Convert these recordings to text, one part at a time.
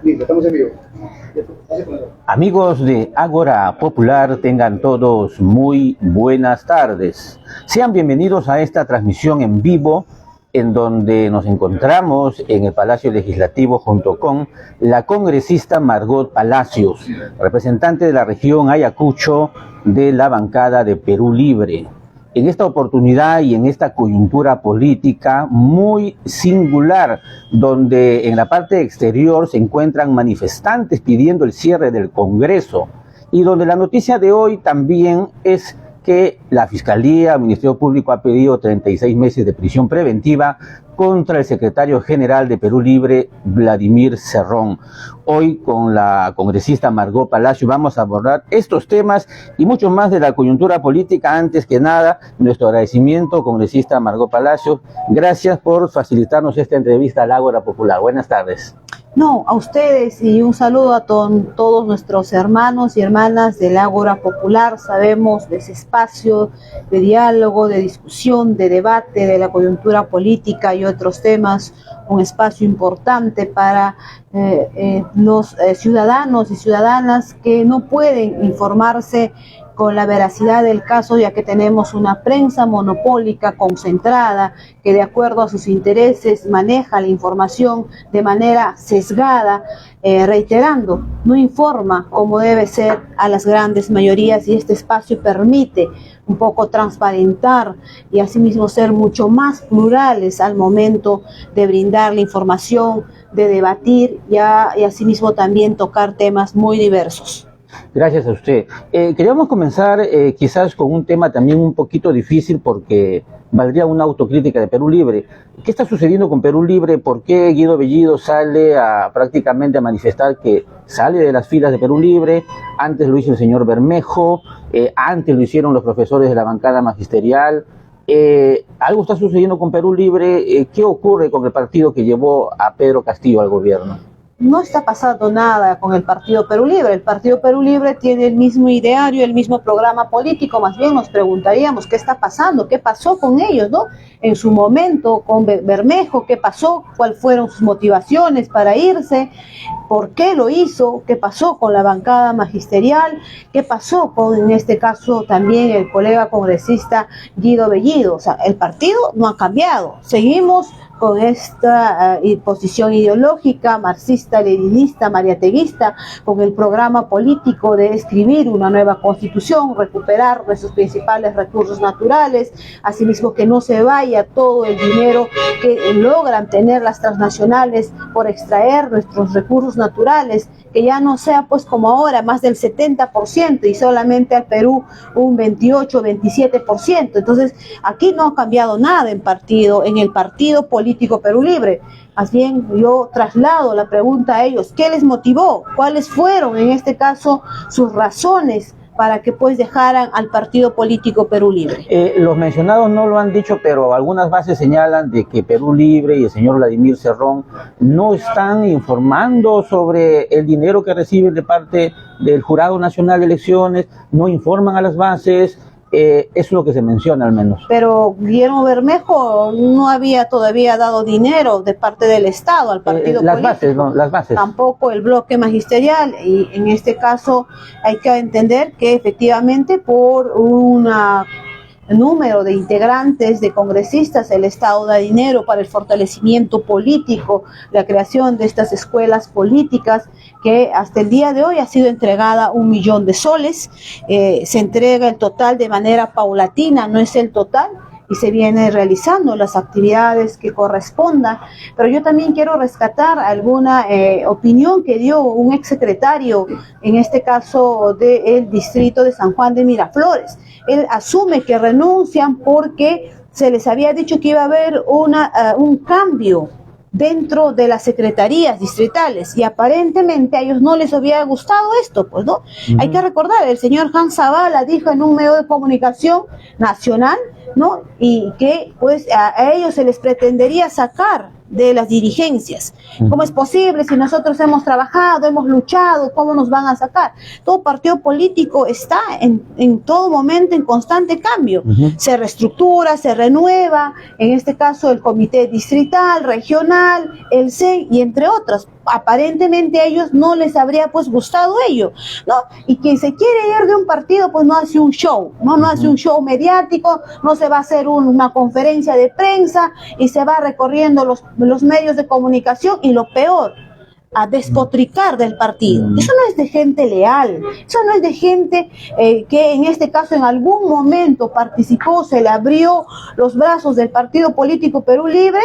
Listo, estamos en vivo. Amigos de Ágora Popular, tengan todos muy buenas tardes. Sean bienvenidos a esta transmisión en vivo, en donde nos encontramos en el Palacio Legislativo junto con la congresista Margot Palacios, representante de la región Ayacucho de la bancada de Perú Libre. En esta oportunidad y en esta coyuntura política muy singular, donde en la parte exterior se encuentran manifestantes pidiendo el cierre del Congreso, y donde la noticia de hoy también es que la Fiscalía, el Ministerio Público ha pedido 36 meses de prisión preventiva contra el secretario general de Perú Libre, Vladimir Cerrón. Hoy con la congresista Margot Palacios vamos a abordar estos temas y mucho más de la coyuntura política. Antes que nada, nuestro agradecimiento, congresista Margot Palacios. Gracias por facilitarnos esta entrevista al Ágora Popular. Buenas tardes. No, a ustedes y un saludo a todos nuestros hermanos y hermanas del Ágora Popular. Sabemos de ese espacio de diálogo, de discusión, de debate de la coyuntura política y otros temas, un espacio importante para los ciudadanos y ciudadanas que no pueden informarse con la veracidad del caso, ya que tenemos una prensa monopólica concentrada que de acuerdo a sus intereses maneja la información de manera sesgada, reiterando, no informa como debe ser a las grandes mayorías, y este espacio permite un poco transparentar y asimismo ser mucho más plurales al momento de brindar la información, de debatir y asimismo también tocar temas muy diversos. Gracias a usted. Queríamos comenzar quizás con un tema también un poquito difícil, porque valdría una autocrítica de Perú Libre. ¿Qué está sucediendo con Perú Libre? ¿Por qué Guido Bellido sale prácticamente a manifestar que sale de las filas de Perú Libre? Antes lo hizo el señor Bermejo, antes lo hicieron los profesores de la bancada magisterial. Algo está sucediendo con Perú Libre. ¿Qué ocurre con el partido que llevó a Pedro Castillo al gobierno? No está pasando nada con el Partido Perú Libre. El Partido Perú Libre tiene el mismo ideario, el mismo programa político. Más bien nos preguntaríamos qué está pasando, qué pasó con ellos, ¿no? En su momento con Bermejo, qué pasó, cuáles fueron sus motivaciones para irse, por qué lo hizo, qué pasó con la bancada magisterial, qué pasó con, en este caso, también el colega congresista Guido Bellido. O sea, el partido no ha cambiado. Seguimos con esta posición ideológica marxista-leninista, mariateguista, con el programa político de escribir una nueva constitución, recuperar nuestros principales recursos naturales, asimismo que no se vaya todo el dinero que logran tener las transnacionales por extraer nuestros recursos naturales, que ya no sea pues como ahora más del 70% y solamente al Perú un 28-27%. Entonces aquí no ha cambiado nada en el partido político Perú Libre. Más bien yo traslado la pregunta a ellos: ¿qué les motivó? ¿Cuáles fueron en este caso sus razones para que pues dejaran al partido político Perú Libre? Los mencionados no lo han dicho, pero algunas bases señalan de que Perú Libre y el señor Vladimir Cerrón no están informando sobre el dinero que reciben de parte del Jurado Nacional de Elecciones, no informan a las bases. Eso es lo que se menciona al menos. Pero Guillermo Bermejo no había todavía dado dinero de parte del Estado al partido político. Las bases. Tampoco el bloque magisterial, y en este caso hay que entender que efectivamente por una número de integrantes, de congresistas, el Estado da dinero para el fortalecimiento político, la creación de estas escuelas políticas, que hasta el día de hoy ha sido entregada 1 millón de soles, se entrega el total de manera paulatina, no es el total, y se viene realizando las actividades que correspondan. Pero yo también quiero rescatar alguna opinión que dio un exsecretario, en este caso del distrito de San Juan de Miraflores. Él asume que renuncian porque se les había dicho que iba a haber un cambio dentro de las secretarías distritales, y aparentemente a ellos no les había gustado esto, pues, ¿no? Hay que recordar, el señor Hans Zavala dijo en un medio de comunicación nacional, ¿no? Y que pues a ellos se les pretendería sacar de las dirigencias. ¿Cómo es posible si nosotros hemos trabajado, hemos luchado? ¿Cómo nos van a sacar? Todo partido político está en todo momento en constante cambio. Se reestructura, se renueva, en este caso el comité distrital, regional, el CEN y entre otras. aparentemente a ellos no les habría pues gustado ello, ¿no? Y quien se quiere ir de un partido pues no hace un show, no hace un show mediático, no se va a hacer una conferencia de prensa y se va recorriendo los medios de comunicación y lo peor, a despotricar del partido. Eso no es de gente leal, eso no es de gente que en este caso en algún momento participó, se le abrió los brazos del partido político Perú Libre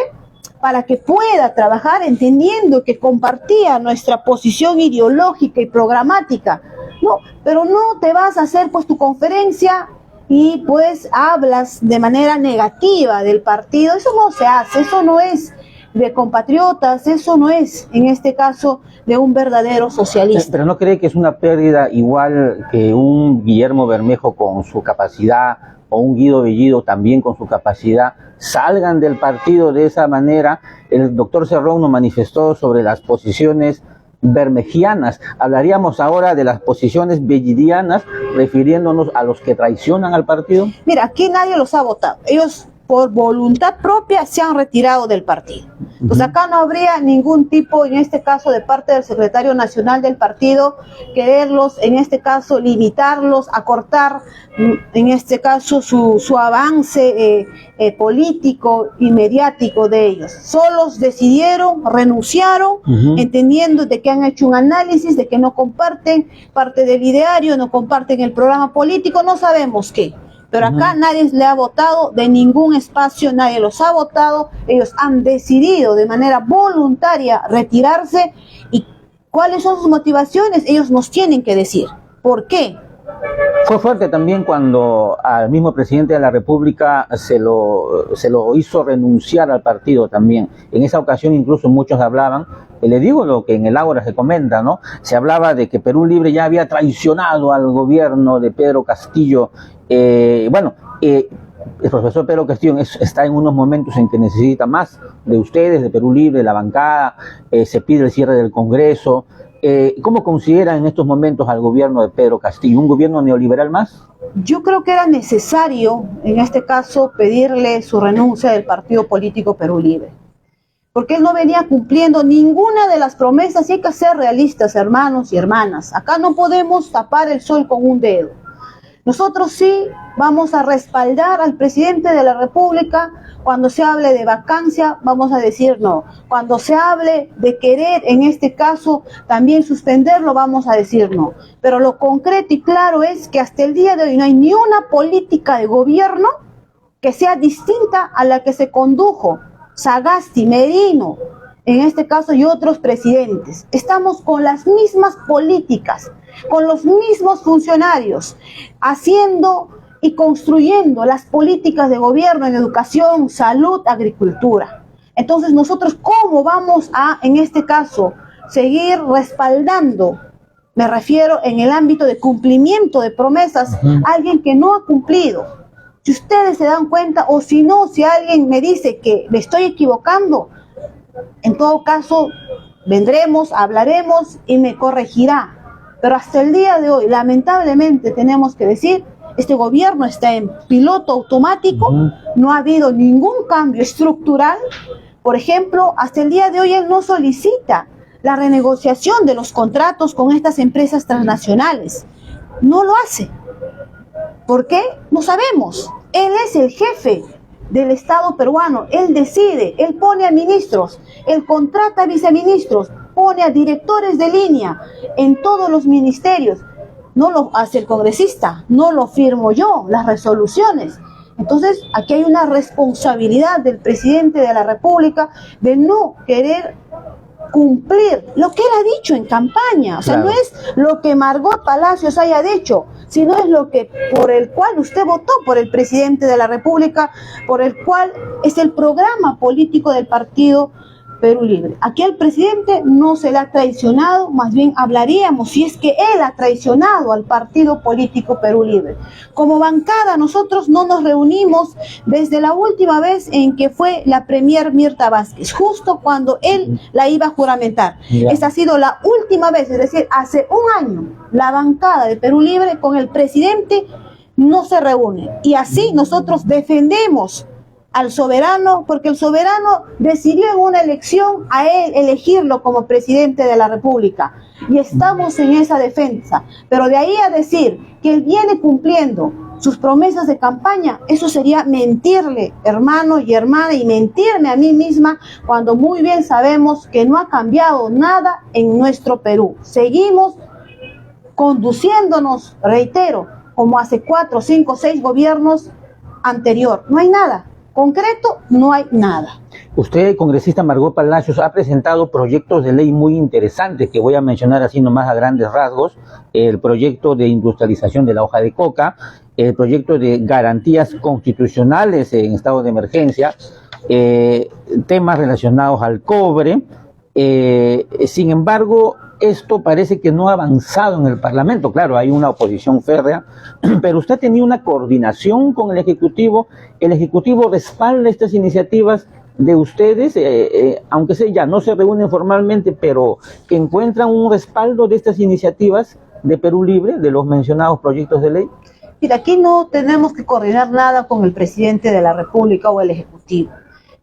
para que pueda trabajar entendiendo que compartía nuestra posición ideológica y programática. No, pero no te vas a hacer pues tu conferencia y pues hablas de manera negativa del partido. Eso no se hace, eso no es de compatriotas, eso no es, en este caso, de un verdadero socialista. Pero ¿no cree que es una pérdida igual que un Guillermo Bermejo con su capacidad o un Guido Bellido también con su capacidad salgan del partido de esa manera? El doctor Cerrón nos manifestó sobre las posiciones bermejianas. Hablaríamos ahora de las posiciones bellidianas, refiriéndonos a los que traicionan al partido. Mira, aquí nadie los ha votado. Ellos por voluntad propia se han retirado del partido. Pues acá no habría ningún tipo, en este caso, de parte del secretario nacional del partido, quererlos, en este caso, limitarlos, acortar, en este caso, su avance político y mediático de ellos. Solos decidieron, renunciaron, entendiendo de que han hecho un análisis, de que no comparten parte del ideario, no comparten el programa político, no sabemos qué. Pero acá nadie le ha votado de ningún espacio, nadie los ha votado, ellos han decidido de manera voluntaria retirarse. ¿Y cuáles son sus motivaciones? Ellos nos tienen que decir. ¿Por qué? Fue fuerte también cuando al mismo presidente de la República se lo hizo renunciar al partido también. En esa ocasión incluso muchos hablaban, le digo lo que en el Ágora se comenta, ¿no? Se hablaba de que Perú Libre ya había traicionado al gobierno de Pedro Castillo. El profesor Pedro Castillo está en unos momentos en que necesita más de ustedes, de Perú Libre, de la bancada, se pide el cierre del Congreso. ¿Cómo consideran en estos momentos al gobierno de Pedro Castillo? ¿Un gobierno neoliberal más? Yo creo que era necesario, en este caso, pedirle su renuncia del partido político Perú Libre, porque él no venía cumpliendo ninguna de las promesas y hay que ser realistas, hermanos y hermanas. Acá no podemos tapar el sol con un dedo. Nosotros sí vamos a respaldar al presidente de la República. Cuando se hable de vacancia, vamos a decir no. Cuando se hable de querer, en este caso, también suspenderlo, vamos a decir no. Pero lo concreto y claro es que hasta el día de hoy no hay ni una política de gobierno que sea distinta a la que se condujo Sagasti, Merino, en este caso, y otros presidentes. Estamos con las mismas políticas, con los mismos funcionarios, haciendo y construyendo las políticas de gobierno en educación, salud, agricultura. Entonces, nosotros, ¿cómo vamos a, en este caso, seguir respaldando? Me refiero en el ámbito de cumplimiento de promesas, a alguien que no ha cumplido. Si ustedes se dan cuenta, o si no, si alguien me dice que me estoy equivocando, en todo caso, vendremos, hablaremos y me corregirá. Pero hasta el día de hoy, lamentablemente, tenemos que decir, este gobierno está en piloto automático, no ha habido ningún cambio estructural. Por ejemplo, hasta el día de hoy él no solicita la renegociación de los contratos con estas empresas transnacionales. No lo hace. ¿Por qué? No sabemos. Él es el jefe del Estado peruano, él decide, él pone a ministros, él contrata a viceministros, pone a directores de línea en todos los ministerios. No lo hace el congresista, no lo firmo yo, las resoluciones. Entonces, aquí hay una responsabilidad del presidente de la República de no querer cumplir lo que él ha dicho en campaña. O sea, claro, no es lo que Margot Palacios haya dicho, sino es lo que por el cual usted votó por el presidente de la República, por el cual es el programa político del partido Perú Libre. Aquí al presidente no se le ha traicionado, más bien hablaríamos si es que él ha traicionado al partido político Perú Libre. Como bancada nosotros no nos reunimos desde la última vez en que fue la premier Mirta Vázquez, justo cuando él la iba a juramentar. Esa ha sido la última vez, es decir, hace un año la bancada de Perú Libre con el presidente no se reúne. Y así nosotros defendemos al soberano, porque el soberano decidió en una elección a él elegirlo como presidente de la República. Y estamos en esa defensa. Pero de ahí a decir que él viene cumpliendo sus promesas de campaña, eso sería mentirle, hermano y hermana, y mentirme a mí misma cuando muy bien sabemos que no ha cambiado nada en nuestro Perú. Seguimos conduciéndonos, reitero, como hace 4, 5, 6 gobiernos anterior. No hay nada concreto, no hay nada. Usted, congresista Margot Palacios, ha presentado proyectos de ley muy interesantes que voy a mencionar así nomás a grandes rasgos: el proyecto de industrialización de la hoja de coca, el proyecto de garantías constitucionales en estado de emergencia, temas relacionados al cobre. Sin embargo, esto parece que no ha avanzado en el Parlamento. Claro, hay una oposición férrea, pero usted ha tenido una coordinación con el Ejecutivo respalda estas iniciativas de ustedes, aunque ya no se reúnen formalmente, pero que encuentran un respaldo de estas iniciativas de Perú Libre, de los mencionados proyectos de ley. Mira, aquí no tenemos que coordinar nada con el presidente de la República o el Ejecutivo.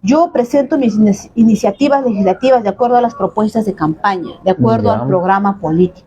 Yo presento mis iniciativas legislativas de acuerdo a las propuestas de campaña, de acuerdo al programa político,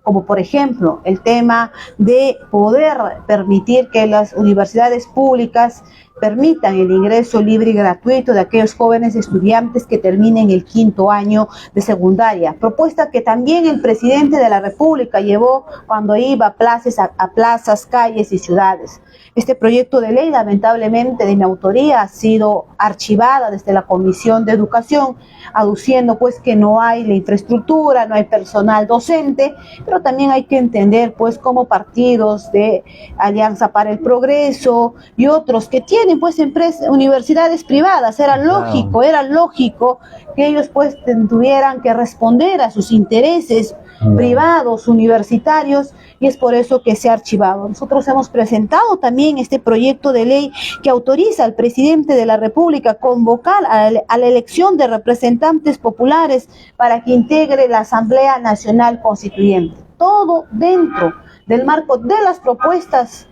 como por ejemplo el tema de poder permitir que las universidades públicas permitan el ingreso libre y gratuito de aquellos jóvenes estudiantes que terminen el 5º año de secundaria, propuesta que también el presidente de la República llevó cuando iba a plazas, calles y ciudades. Este proyecto de ley, lamentablemente de mi autoría, ha sido archivada desde la Comisión de Educación, aduciendo pues que no hay la infraestructura, no hay personal docente, pero también hay que entender pues como partidos de Alianza para el Progreso y otros que tienen pues universidades privadas, era lógico que ellos pues tuvieran que responder a sus intereses privados, universitarios, y es por eso que se ha archivado. Nosotros hemos presentado también este proyecto de ley que autoriza al presidente de la República convocar a la elección de representantes populares para que integre la Asamblea Nacional Constituyente. Todo dentro del marco de las propuestas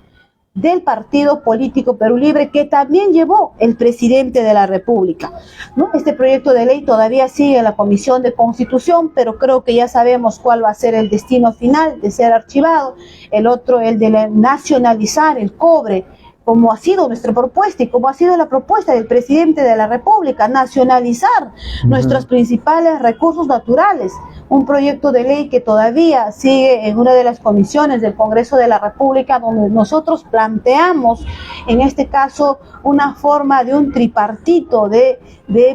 del partido político Perú Libre que también llevó el presidente de la República, ¿no? Este proyecto de ley todavía sigue en la Comisión de Constitución, pero creo que ya sabemos cuál va a ser el destino final de ser archivado. El otro, el de nacionalizar el cobre, como ha sido nuestra propuesta y como ha sido la propuesta del presidente de la República, nacionalizar nuestros principales recursos naturales. Un proyecto de ley que todavía sigue en una de las comisiones del Congreso de la República, donde nosotros planteamos, en este caso, una forma de un tripartito de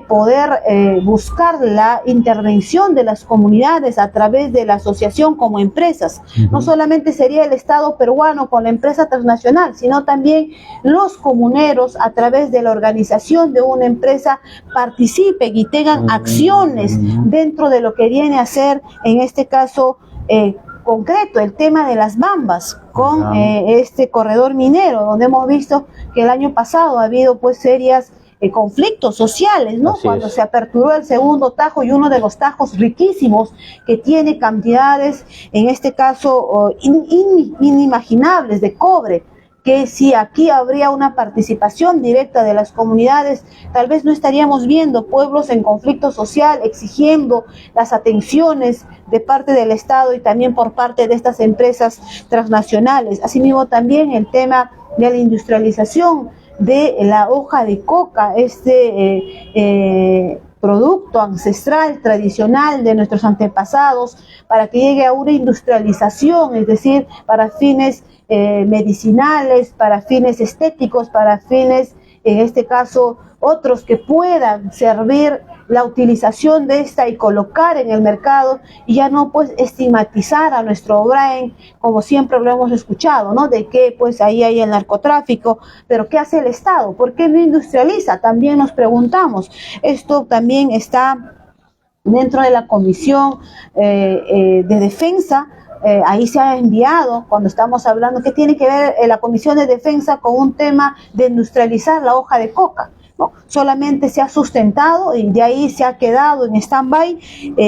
poder buscar la intervención de las comunidades a través de la asociación como empresas. No solamente sería el Estado peruano con la empresa transnacional, sino también los comuneros a través de la organización de una empresa participen y tengan acciones dentro de lo que viene a ser, en este caso concreto, el tema de las bambas con este corredor minero, donde hemos visto que el año pasado ha habido pues serias conflictos sociales, ¿no? Cuando se aperturó el segundo tajo, y uno de los tajos riquísimos que tiene cantidades, en este caso inimaginables de cobre, que si aquí habría una participación directa de las comunidades, tal vez no estaríamos viendo pueblos en conflicto social exigiendo las atenciones de parte del Estado y también por parte de estas empresas transnacionales. Asimismo también el tema de la industrialización de la hoja de coca, producto ancestral, tradicional de nuestros antepasados, para que llegue a una industrialización, es decir, para fines medicinales, para fines estéticos, para fines, en este caso, otros que puedan servir la utilización de esta y colocar en el mercado, y ya no pues estigmatizar a nuestro Obraen, como siempre lo hemos escuchado, ¿no? De que pues ahí hay el narcotráfico, pero ¿qué hace el Estado? ¿Por qué no industrializa? También nos preguntamos. Esto también está dentro de la Comisión de Defensa. Ahí se ha enviado, cuando estamos hablando, ¿qué tiene que ver la Comisión de Defensa con un tema de industrializar la hoja de coca? ¿no? Solamente se ha sustentado y de ahí se ha quedado en stand-by,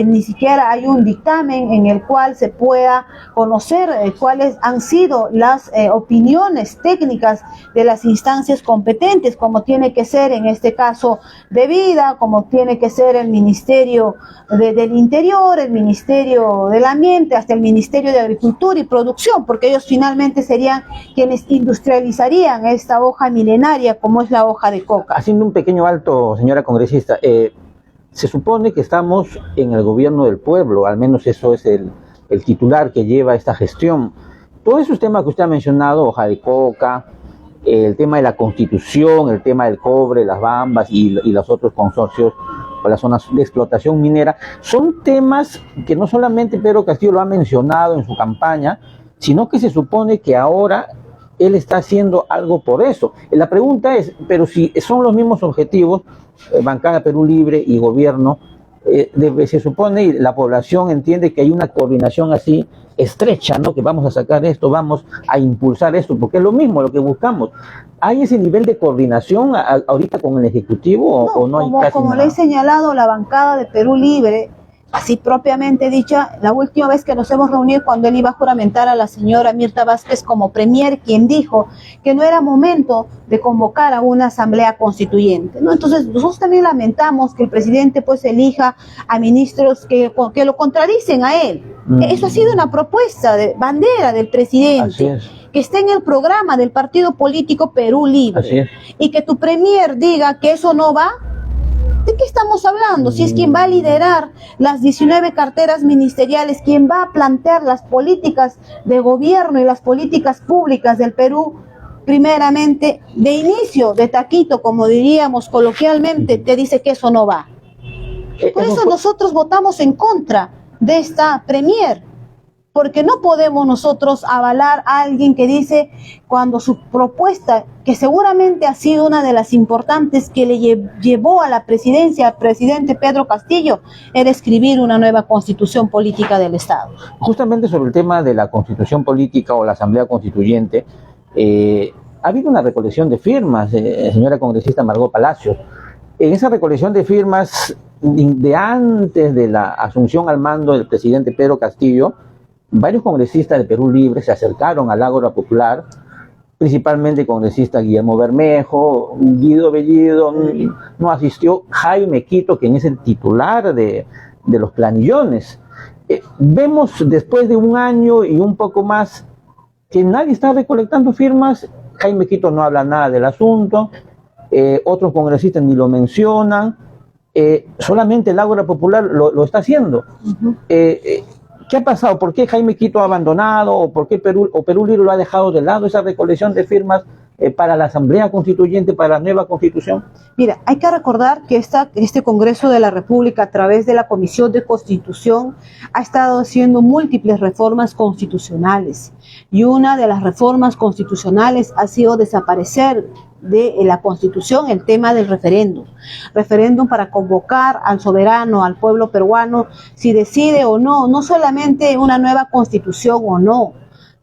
ni siquiera hay un dictamen en el cual se pueda conocer cuáles han sido las opiniones técnicas de las instancias competentes, como tiene que ser en este caso de Vida, como tiene que ser el Ministerio del Interior, el Ministerio del Ambiente, hasta el Ministerio de Agricultura y Producción, porque ellos finalmente serían quienes industrializarían esta hoja milenaria como es la hoja de coca. Haciendo un pequeño alto, señora congresista, se supone que estamos en el gobierno del pueblo, al menos eso es el titular que lleva esta gestión. Todos esos temas que usted ha mencionado, hoja de coca, el tema de la Constitución, el tema del cobre, las bambas y los otros consorcios o las zonas de explotación minera, son temas que no solamente Pedro Castillo lo ha mencionado en su campaña, sino que se supone que ahora él está haciendo algo por eso. La pregunta es, pero si son los mismos objetivos, bancada Perú Libre y gobierno, se supone y la población entiende que hay una coordinación así estrecha, ¿no? Que vamos a sacar esto, vamos a impulsar esto, porque es lo mismo lo que buscamos. ¿Hay ese nivel de coordinación ahorita con el Ejecutivo o no hay casi como nada? le he señalado, la bancada de Perú Libre, así propiamente dicha, la última vez que nos hemos reunido cuando él iba a juramentar a la señora Mirta Vázquez como premier, quien dijo que no era momento de convocar a una asamblea constituyente, ¿no? Entonces nosotros también lamentamos que el presidente pues elija a ministros que lo contradicen a él. Eso ha sido una propuesta de bandera del presidente, que esté en el programa del partido político Perú Libre, y que tu premier diga que eso no va. ¿De qué estamos hablando? Si es quien va a liderar las 19 carteras ministeriales, quien va a plantear las políticas de gobierno y las políticas públicas del Perú, primeramente, de inicio, de taquito, como diríamos coloquialmente, te dice que eso no va. Por eso nosotros votamos en contra de esta premier, porque no podemos nosotros avalar a alguien que dice, cuando su propuesta, que seguramente ha sido una de las importantes que le llevó a la presidencia al presidente Pedro Castillo, era escribir una nueva constitución política del Estado. Justamente sobre el tema de la constitución política o la asamblea constituyente, ha habido una recolección de firmas, señora congresista Margot Palacios. En esa recolección de firmas, de antes de la asunción al mando del presidente Pedro Castillo, varios congresistas de Perú Libre se acercaron al Ágora Popular, principalmente el congresista Guillermo Bermejo, Guido Bellido, no asistió Jaime Quito, quien es el titular de los planillones. Vemos después de un año y un poco más que nadie está recolectando firmas. Jaime Quito no habla nada del asunto, otros congresistas ni lo mencionan, solamente el Ágora Popular lo está haciendo. ¿Qué ha pasado? ¿Por qué Jaime Quito ha abandonado? ¿O por qué Perú Libre lo ha dejado de lado, esa recolección de firmas para la Asamblea Constituyente, para la nueva Constitución? Mira, hay que recordar que este Congreso de la República, a través de la Comisión de Constitución, ha estado haciendo múltiples reformas constitucionales. Y una de las reformas constitucionales ha sido desaparecer de la Constitución el tema del referéndum para convocar al soberano, al pueblo peruano, si decide o no, no solamente una nueva Constitución o no,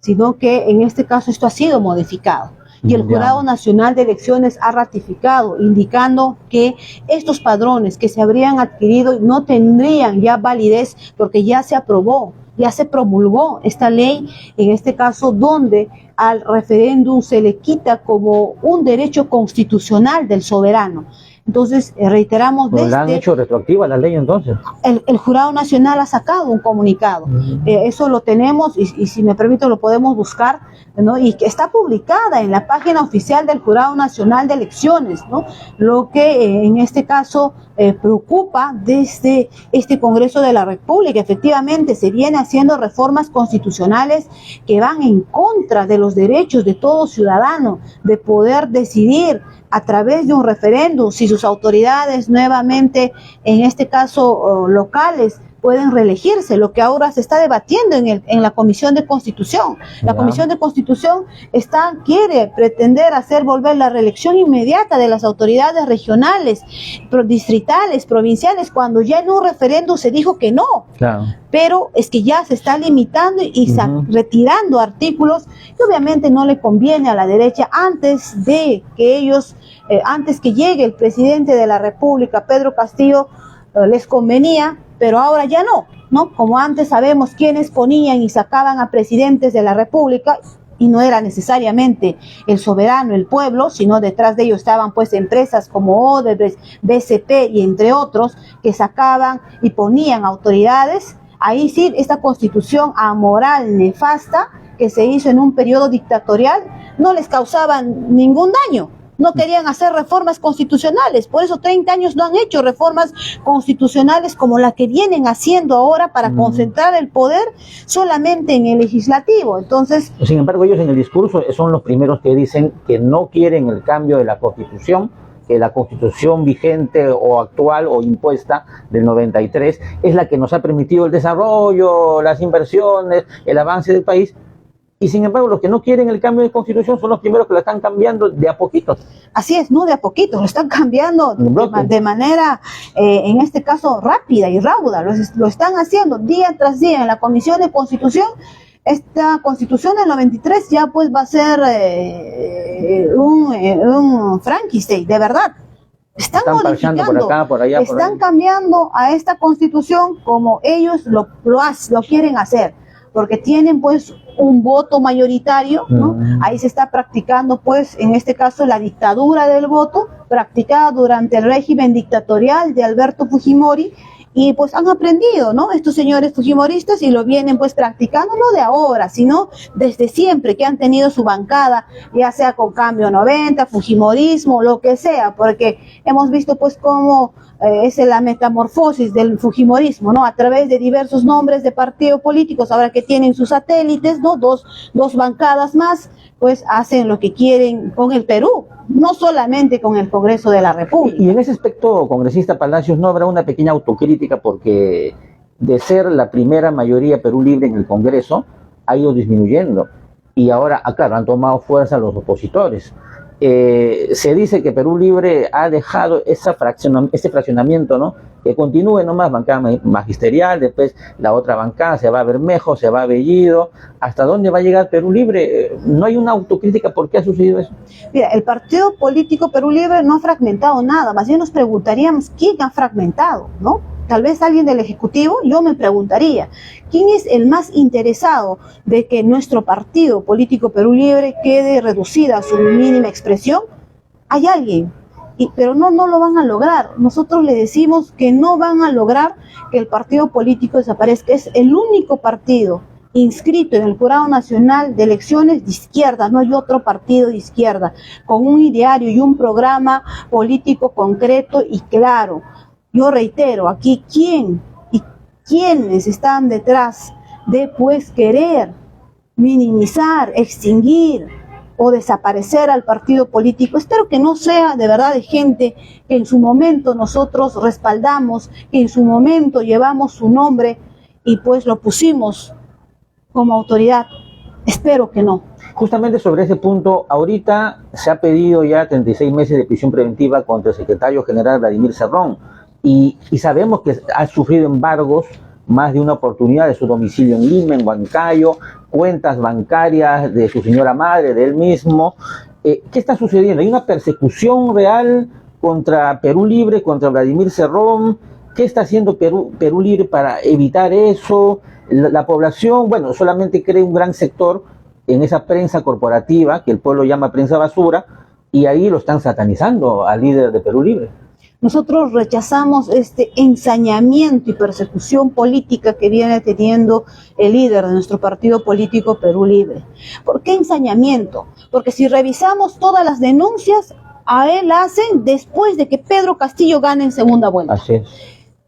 sino que en este caso esto ha sido modificado. Y el Jurado Nacional de Elecciones ha ratificado, indicando que estos padrones que se habrían adquirido no tendrían ya validez porque ya se aprobó, ya se promulgó esta ley, en este caso donde al referéndum se le quita como un derecho constitucional del soberano. Entonces, reiteramos... ¿No la han hecho retroactiva la ley entonces? El Jurado Nacional ha sacado un comunicado. Eso lo tenemos y si me permito lo podemos buscar, ¿no? Y que está publicada en la página oficial del Jurado Nacional de Elecciones, ¿no? Lo que en este caso preocupa desde este Congreso de la República. Efectivamente, se viene haciendo reformas constitucionales que van en contra de los derechos de todo ciudadano de poder decidir a través de un referéndum si sus autoridades nuevamente, en este caso locales, pueden reelegirse, lo que ahora se está debatiendo en la Comisión de Constitución. La Comisión de Constitución pretender hacer volver la reelección inmediata de las autoridades regionales, distritales, provinciales, cuando ya en un referéndum se dijo que no. Claro. Pero es que ya se está limitando y retirando artículos que obviamente no le conviene a la derecha antes de que ellos, antes que llegue el presidente de la República, Pedro Castillo, les convenía, pero ahora ya no, ¿no? Como antes sabemos quiénes ponían y sacaban a presidentes de la República, y no era necesariamente el soberano, el pueblo, sino detrás de ellos estaban pues empresas como Odebrecht, BCP y entre otros, que sacaban y ponían autoridades. Ahí sí, esta constitución amoral, nefasta, que se hizo en un periodo dictatorial, no les causaba ningún daño. No querían hacer reformas constitucionales, por eso 30 años no han hecho reformas constitucionales como la que vienen haciendo ahora para concentrar el poder solamente en el legislativo. Entonces, sin embargo, ellos en el discurso son los primeros que dicen que no quieren el cambio de la Constitución, que la Constitución vigente o actual o impuesta del 93 es la que nos ha permitido el desarrollo, las inversiones, el avance del país. Y sin embargo, los que no quieren el cambio de Constitución son los primeros que la están cambiando de a poquitos. Así es, no de a poquitos, lo están cambiando de manera, en este caso, rápida y rauda. Lo están haciendo día tras día en la Comisión de Constitución. Esta Constitución del 93 ya pues va a ser un Frankenstein, de verdad. Están modificando, por acá, por allá, están cambiando a esta Constitución como ellos lo quieren hacer, porque tienen pues un voto mayoritario, ¿no? Ahí se está practicando pues en este caso la dictadura del voto, practicada durante el régimen dictatorial de Alberto Fujimori, y pues han aprendido, ¿no? Estos señores fujimoristas, y lo vienen pues practicando no de ahora, sino desde siempre, que han tenido su bancada, ya sea con Cambio 90, Fujimorismo, lo que sea, porque hemos visto pues cómo es la metamorfosis del fujimorismo, ¿no? A través de diversos nombres de partidos políticos, ahora que tienen sus satélites, ¿no? Dos bancadas más, pues hacen lo que quieren con el Perú, no solamente con el Congreso de la República. Y en ese aspecto, congresista Palacios, ¿no habrá una pequeña autocrítica? Porque de ser la primera mayoría Perú Libre en el Congreso, ha ido disminuyendo. Y ahora, claro, han tomado fuerza los opositores. Se dice que Perú Libre ha dejado ese fraccionamiento, ¿no? Que continúe nomás, bancada magisterial, después la otra bancada, se va a Bermejo, se va a Bellido. ¿Hasta dónde va a llegar Perú Libre? ¿No hay una autocrítica por qué ha sucedido eso? Mira, el partido político Perú Libre no ha fragmentado nada, más bien nos preguntaríamos quién ha fragmentado, ¿no? Tal vez alguien del Ejecutivo. Yo me preguntaría, ¿quién es el más interesado de que nuestro partido político Perú Libre quede reducida a su mínima expresión? Hay alguien, pero no lo van a lograr. Nosotros le decimos que no van a lograr que el partido político desaparezca. Es el único partido inscrito en el Jurado Nacional de Elecciones de izquierda, no hay otro partido de izquierda, con un ideario y un programa político concreto y claro. Yo reitero aquí, ¿quiénes están detrás de pues querer minimizar, extinguir o desaparecer al partido político? Espero que no sea de verdad de gente que en su momento nosotros respaldamos, que en su momento llevamos su nombre y pues lo pusimos como autoridad. Espero que no. Justamente sobre ese punto, ahorita se ha pedido ya 36 meses de prisión preventiva contra el secretario general Vladimir Cerrón. Y sabemos que ha sufrido embargos más de una oportunidad de su domicilio en Lima, en Huancayo, cuentas bancarias de su señora madre, de él mismo. ¿Qué está sucediendo? ¿Hay una persecución real contra Perú Libre, contra Vladimir Cerrón? ¿Qué está haciendo Perú Libre para evitar eso? La población, bueno, solamente cree un gran sector en esa prensa corporativa, que el pueblo llama prensa basura, y ahí lo están satanizando al líder de Perú Libre. Nosotros rechazamos este ensañamiento y persecución política que viene teniendo el líder de nuestro partido político Perú Libre. ¿Por qué ensañamiento? Porque si revisamos todas las denuncias, a él hacen después de que Pedro Castillo gane en segunda vuelta. Así es.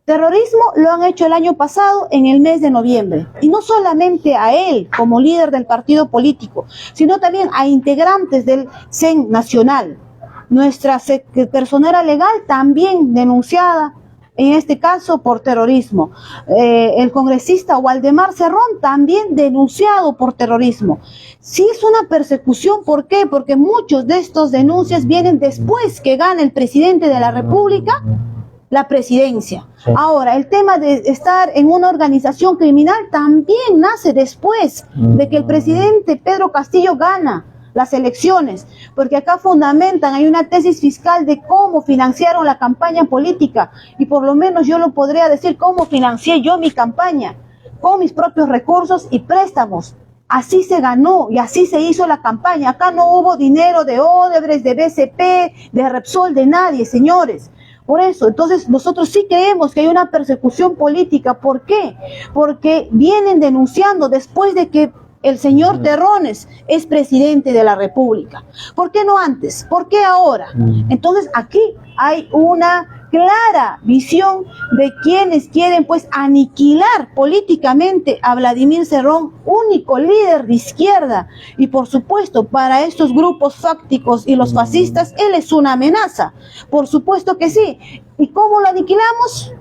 Terrorismo lo han hecho el año pasado en el mes de noviembre. Y no solamente a él como líder del partido político, sino también a integrantes del CEN nacional. Nuestra personera legal también denunciada en este caso por terrorismo. El congresista Waldemar Cerrón también denunciado por terrorismo. Sí es una persecución, ¿por qué? Porque muchos de estos denuncias vienen después que gana el presidente de la República la presidencia. Sí. Ahora, el tema de estar en una organización criminal también nace después de que el presidente Pedro Castillo gana las elecciones, porque acá fundamentan, hay una tesis fiscal de cómo financiaron la campaña política, y por lo menos yo lo podría decir cómo financié yo mi campaña, con mis propios recursos y préstamos. Así se ganó y así se hizo la campaña. Acá no hubo dinero de Odebrecht, de BCP, de Repsol, de nadie, señores. Por eso, entonces nosotros sí creemos que hay una persecución política. ¿Por qué? Porque vienen denunciando después de que el señor Terrones es presidente de la República. ¿Por qué no antes? ¿Por qué ahora? Entonces aquí hay una clara visión de quienes quieren pues aniquilar políticamente a Vladimir Cerrón, único líder de izquierda, y por supuesto para estos grupos fácticos y los fascistas él es una amenaza, por supuesto que sí. ¿Y cómo lo aniquilamos?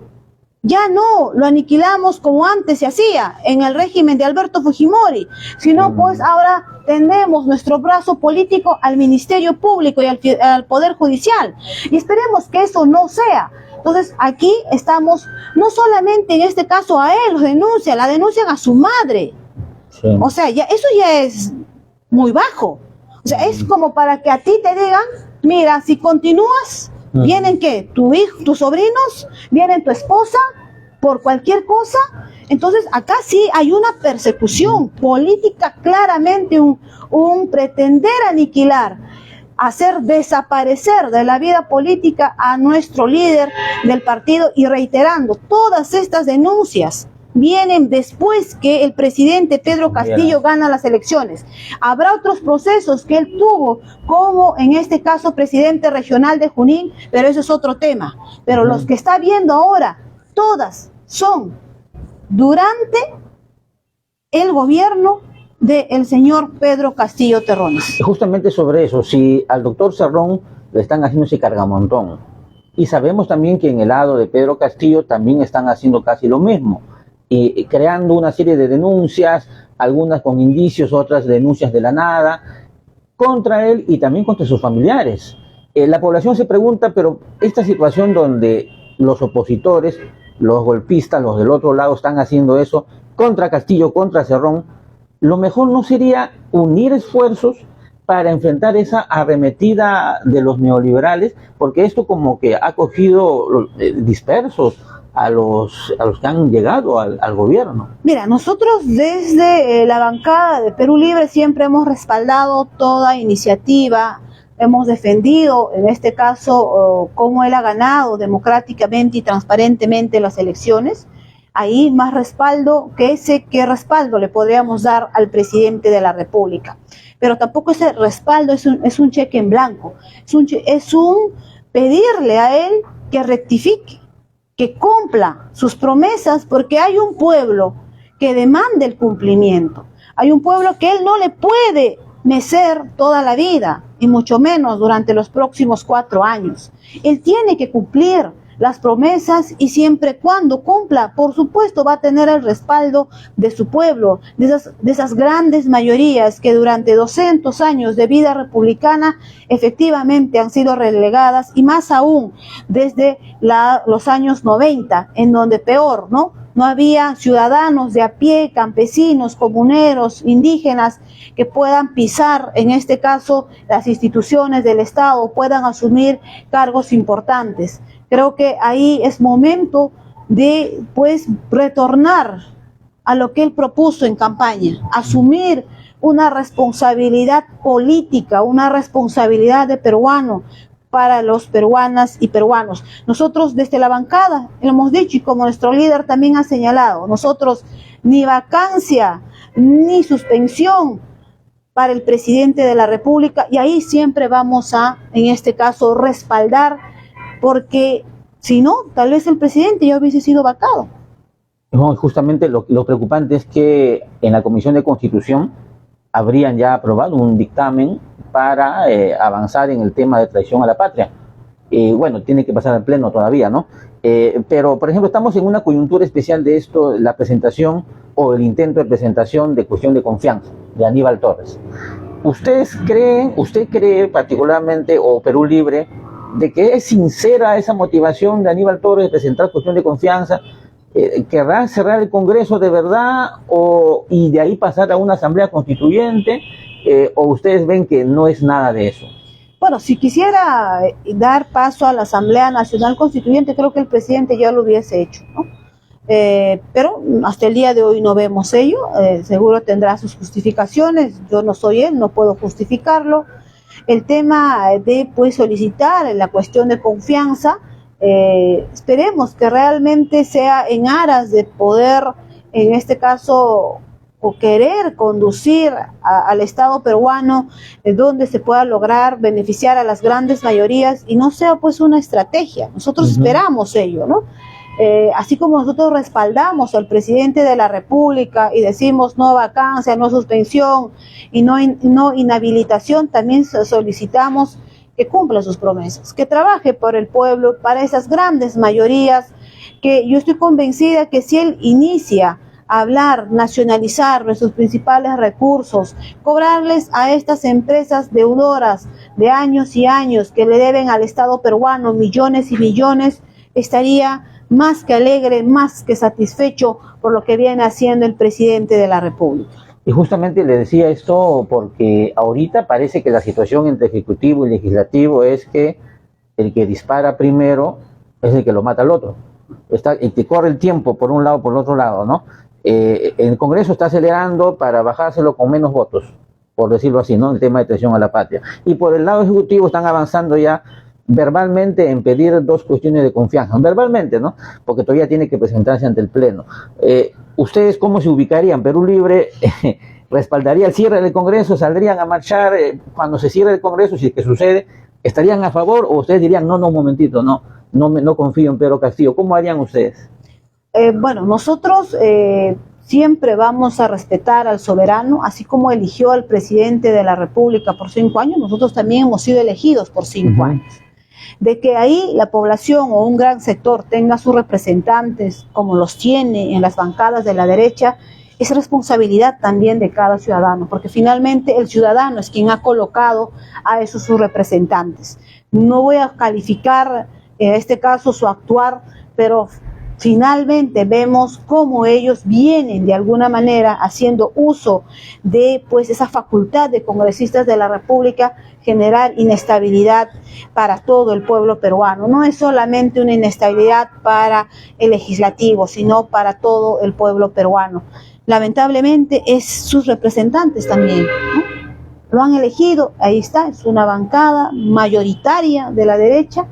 Ya no lo aniquilamos como antes se hacía en el régimen de Alberto Fujimori, sino pues ahora tenemos nuestro brazo político al Ministerio Público y al Poder Judicial, y esperemos que eso no sea. Entonces aquí estamos, no solamente en este caso a él la denuncian a su madre. Sí. O sea, eso ya es muy bajo. O sea, es como para que a ti te digan, mira, si continúas, ¿vienen qué? ¿Tu hijo, tus sobrinos? ¿Vienen tu esposa? ¿Por cualquier cosa? Entonces acá sí hay una persecución política, claramente un pretender aniquilar, hacer desaparecer de la vida política a nuestro líder del partido, y reiterando, todas estas denuncias vienen después que el presidente Pedro Castillo gana las elecciones. Habrá otros procesos que él tuvo, como en este caso presidente regional de Junín, pero eso es otro tema. Pero los que está viendo ahora, todas son durante el gobierno del señor Pedro Castillo Terrones. Justamente sobre eso, si al doctor Cerrón le están haciendo ese cargamontón, y sabemos también que en el lado de Pedro Castillo también están haciendo casi lo mismo, y creando una serie de denuncias, algunas con indicios, otras denuncias de la nada, contra él y también contra sus familiares. La población se pregunta, pero esta situación donde los opositores, los golpistas, los del otro lado están haciendo eso contra Castillo, contra Cerrón, lo mejor no sería unir esfuerzos para enfrentar esa arremetida de los neoliberales, porque esto como que ha cogido dispersos a los que han llegado al gobierno. Mira, nosotros desde la bancada de Perú Libre siempre hemos respaldado toda iniciativa, hemos defendido, en este caso, cómo él ha ganado democráticamente y transparentemente las elecciones. Ahí más respaldo que ¿qué respaldo le podríamos dar al presidente de la República? Pero tampoco ese respaldo es un cheque en blanco, es un pedirle a él que rectifique, que cumpla sus promesas, porque hay un pueblo que demanda el cumplimiento, hay un pueblo que él no le puede mecer toda la vida, y mucho menos durante los próximos 4 años. Él tiene que cumplir las promesas, y siempre cuando cumpla, por supuesto, va a tener el respaldo de su pueblo, de esas grandes mayorías que durante 200 años de vida republicana efectivamente han sido relegadas, y más aún desde los años 90, en donde peor, ¿no? No había ciudadanos de a pie, campesinos, comuneros, indígenas, que puedan pisar, en este caso, las instituciones del Estado, puedan asumir cargos importantes. Creo que ahí es momento de, pues, retornar a lo que él propuso en campaña, asumir una responsabilidad política, una responsabilidad de peruano para los peruanas y peruanos. Nosotros desde la bancada hemos dicho, y como nuestro líder también ha señalado, nosotros ni vacancia ni suspensión para el presidente de la República, y ahí siempre vamos a, en este caso, respaldar, porque si no, tal vez el presidente ya hubiese sido vacado. No, justamente lo preocupante es que en la Comisión de Constitución habrían ya aprobado un dictamen para avanzar en el tema de traición a la patria. bueno, tiene que pasar al pleno todavía, ¿no? Pero, por ejemplo, estamos en una coyuntura especial de esto, la presentación o el intento de presentación de cuestión de confianza de Aníbal Torres. ¿Usted cree particularmente, o Perú Libre, de que es sincera esa motivación de Aníbal Torres de presentar cuestión de confianza? ¿Querrá cerrar el Congreso de verdad y de ahí pasar a una asamblea constituyente? ¿O ustedes ven que no es nada de eso? Bueno, si quisiera dar paso a la Asamblea Nacional Constituyente, creo que el presidente ya lo hubiese hecho, ¿no? Pero hasta el día de hoy no vemos ello. Seguro tendrá sus justificaciones. Yo no soy él, no puedo justificarlo. El tema de pues solicitar la cuestión de confianza, esperemos que realmente sea en aras de poder, en este caso, o querer conducir al Estado peruano, donde se pueda lograr beneficiar a las grandes mayorías y no sea pues una estrategia. Nosotros esperamos ello, ¿no? Así como nosotros respaldamos al presidente de la República y decimos no vacancia, no suspensión y no inhabilitación, también solicitamos que cumpla sus promesas, que trabaje por el pueblo, para esas grandes mayorías, que yo estoy convencida que si él inicia a hablar, nacionalizar nuestros principales recursos, cobrarles a estas empresas deudoras de años y años que le deben al Estado peruano millones y millones, estaría más que alegre, más que satisfecho por lo que viene haciendo el presidente de la República. Y justamente le decía esto porque ahorita parece que la situación entre Ejecutivo y Legislativo es que el que dispara primero es el que lo mata al otro. El que corre el tiempo por un lado, por el otro lado, ¿no? El Congreso está acelerando para bajárselo con menos votos, por decirlo así, ¿no? El tema de traición a la patria. Y por el lado ejecutivo están avanzando ya verbalmente en pedir dos cuestiones de confianza, verbalmente, ¿no? Porque todavía tiene que presentarse ante el Pleno. ¿Ustedes cómo se ubicarían? Perú Libre respaldaría el cierre del Congreso, saldrían a marchar cuando se cierre el Congreso, si es que sucede, ¿estarían a favor o ustedes dirían, no, un momentito, no confío en Pedro Castillo? ¿Cómo harían ustedes? Bueno, nosotros siempre vamos a respetar al soberano, así como eligió al presidente de la República por 5 años, nosotros también hemos sido elegidos por 5 años. De que ahí la población o un gran sector tenga sus representantes, como los tiene en las bancadas de la derecha, es responsabilidad también de cada ciudadano, porque finalmente el ciudadano es quien ha colocado a esos sus representantes. No voy a calificar en este caso su actuar, pero finalmente vemos cómo ellos vienen de alguna manera haciendo uso de pues esa facultad de congresistas de la República, generar inestabilidad para todo el pueblo peruano. No es solamente una inestabilidad para el legislativo, sino para todo el pueblo peruano. Lamentablemente es sus representantes también, ¿no? Lo han elegido, ahí está, es una bancada mayoritaria de la derecha.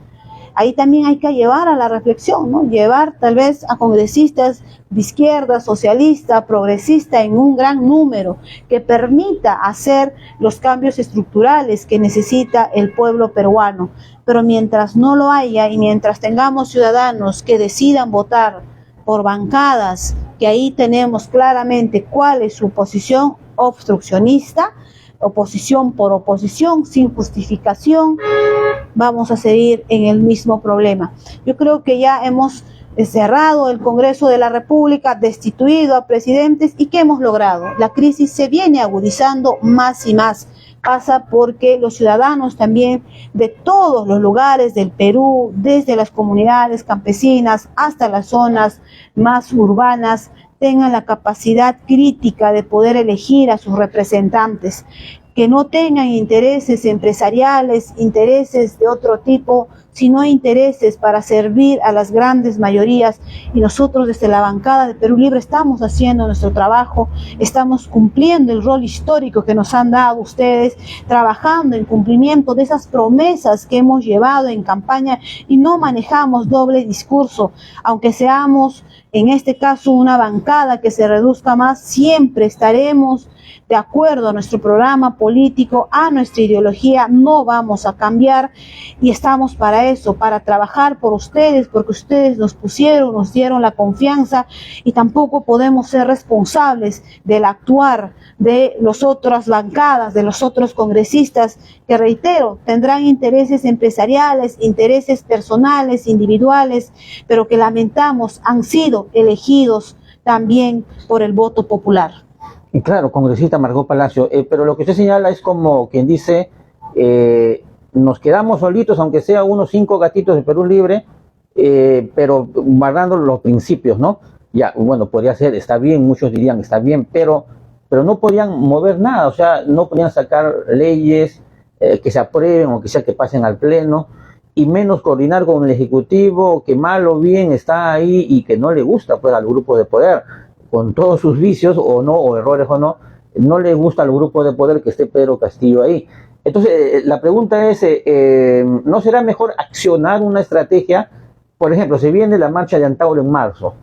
Ahí también hay que llevar a la reflexión, ¿no? Llevar tal vez a congresistas de izquierda, socialista, progresista en un gran número que permita hacer los cambios estructurales que necesita el pueblo peruano. Pero mientras no lo haya y mientras tengamos ciudadanos que decidan votar por bancadas, que ahí tenemos claramente cuál es su posición obstruccionista, oposición por oposición, sin justificación, vamos a seguir en el mismo problema. Yo creo que ya hemos cerrado el Congreso de la República, destituido a presidentes, y ¿qué hemos logrado? La crisis se viene agudizando más y más. Pasa porque los ciudadanos también de todos los lugares del Perú, desde las comunidades campesinas hasta las zonas más urbanas, tengan la capacidad crítica de poder elegir a sus representantes, que no tengan intereses empresariales, intereses de otro tipo, sino intereses para servir a las grandes mayorías. Y nosotros desde la bancada de Perú Libre estamos haciendo nuestro trabajo, estamos cumpliendo el rol histórico que nos han dado ustedes, trabajando en cumplimiento de esas promesas que hemos llevado en campaña, y no manejamos doble discurso. Aunque seamos en este caso una bancada que se reduzca más, siempre estaremos de acuerdo a nuestro programa político político, a nuestra ideología, no vamos a cambiar y estamos para eso, para trabajar por ustedes, porque ustedes nos pusieron, nos dieron la confianza y tampoco podemos ser responsables del actuar de las otras bancadas, de los otros congresistas que, reitero, tendrán intereses empresariales, intereses personales, individuales, pero que lamentamos han sido elegidos también por el voto popular. Y claro, congresista Margot Palacio, pero lo que usted señala es como quien dice, nos quedamos solitos, aunque sea unos 5 gatitos de Perú Libre, pero guardando los principios, ¿no? Ya, bueno, podría ser, está bien, muchos dirían, está bien, pero no podían mover nada, o sea, no podían sacar leyes que se aprueben o que sea que pasen al Pleno, y menos coordinar con el Ejecutivo, que mal o bien está ahí y que no le gusta pues al grupo de poder, con todos sus vicios o no, o errores o no le gusta al grupo de poder que esté Pedro Castillo ahí. Entonces, la pregunta es, ¿no será mejor accionar una estrategia? Por ejemplo, se viene la marcha de Antauro en marzo,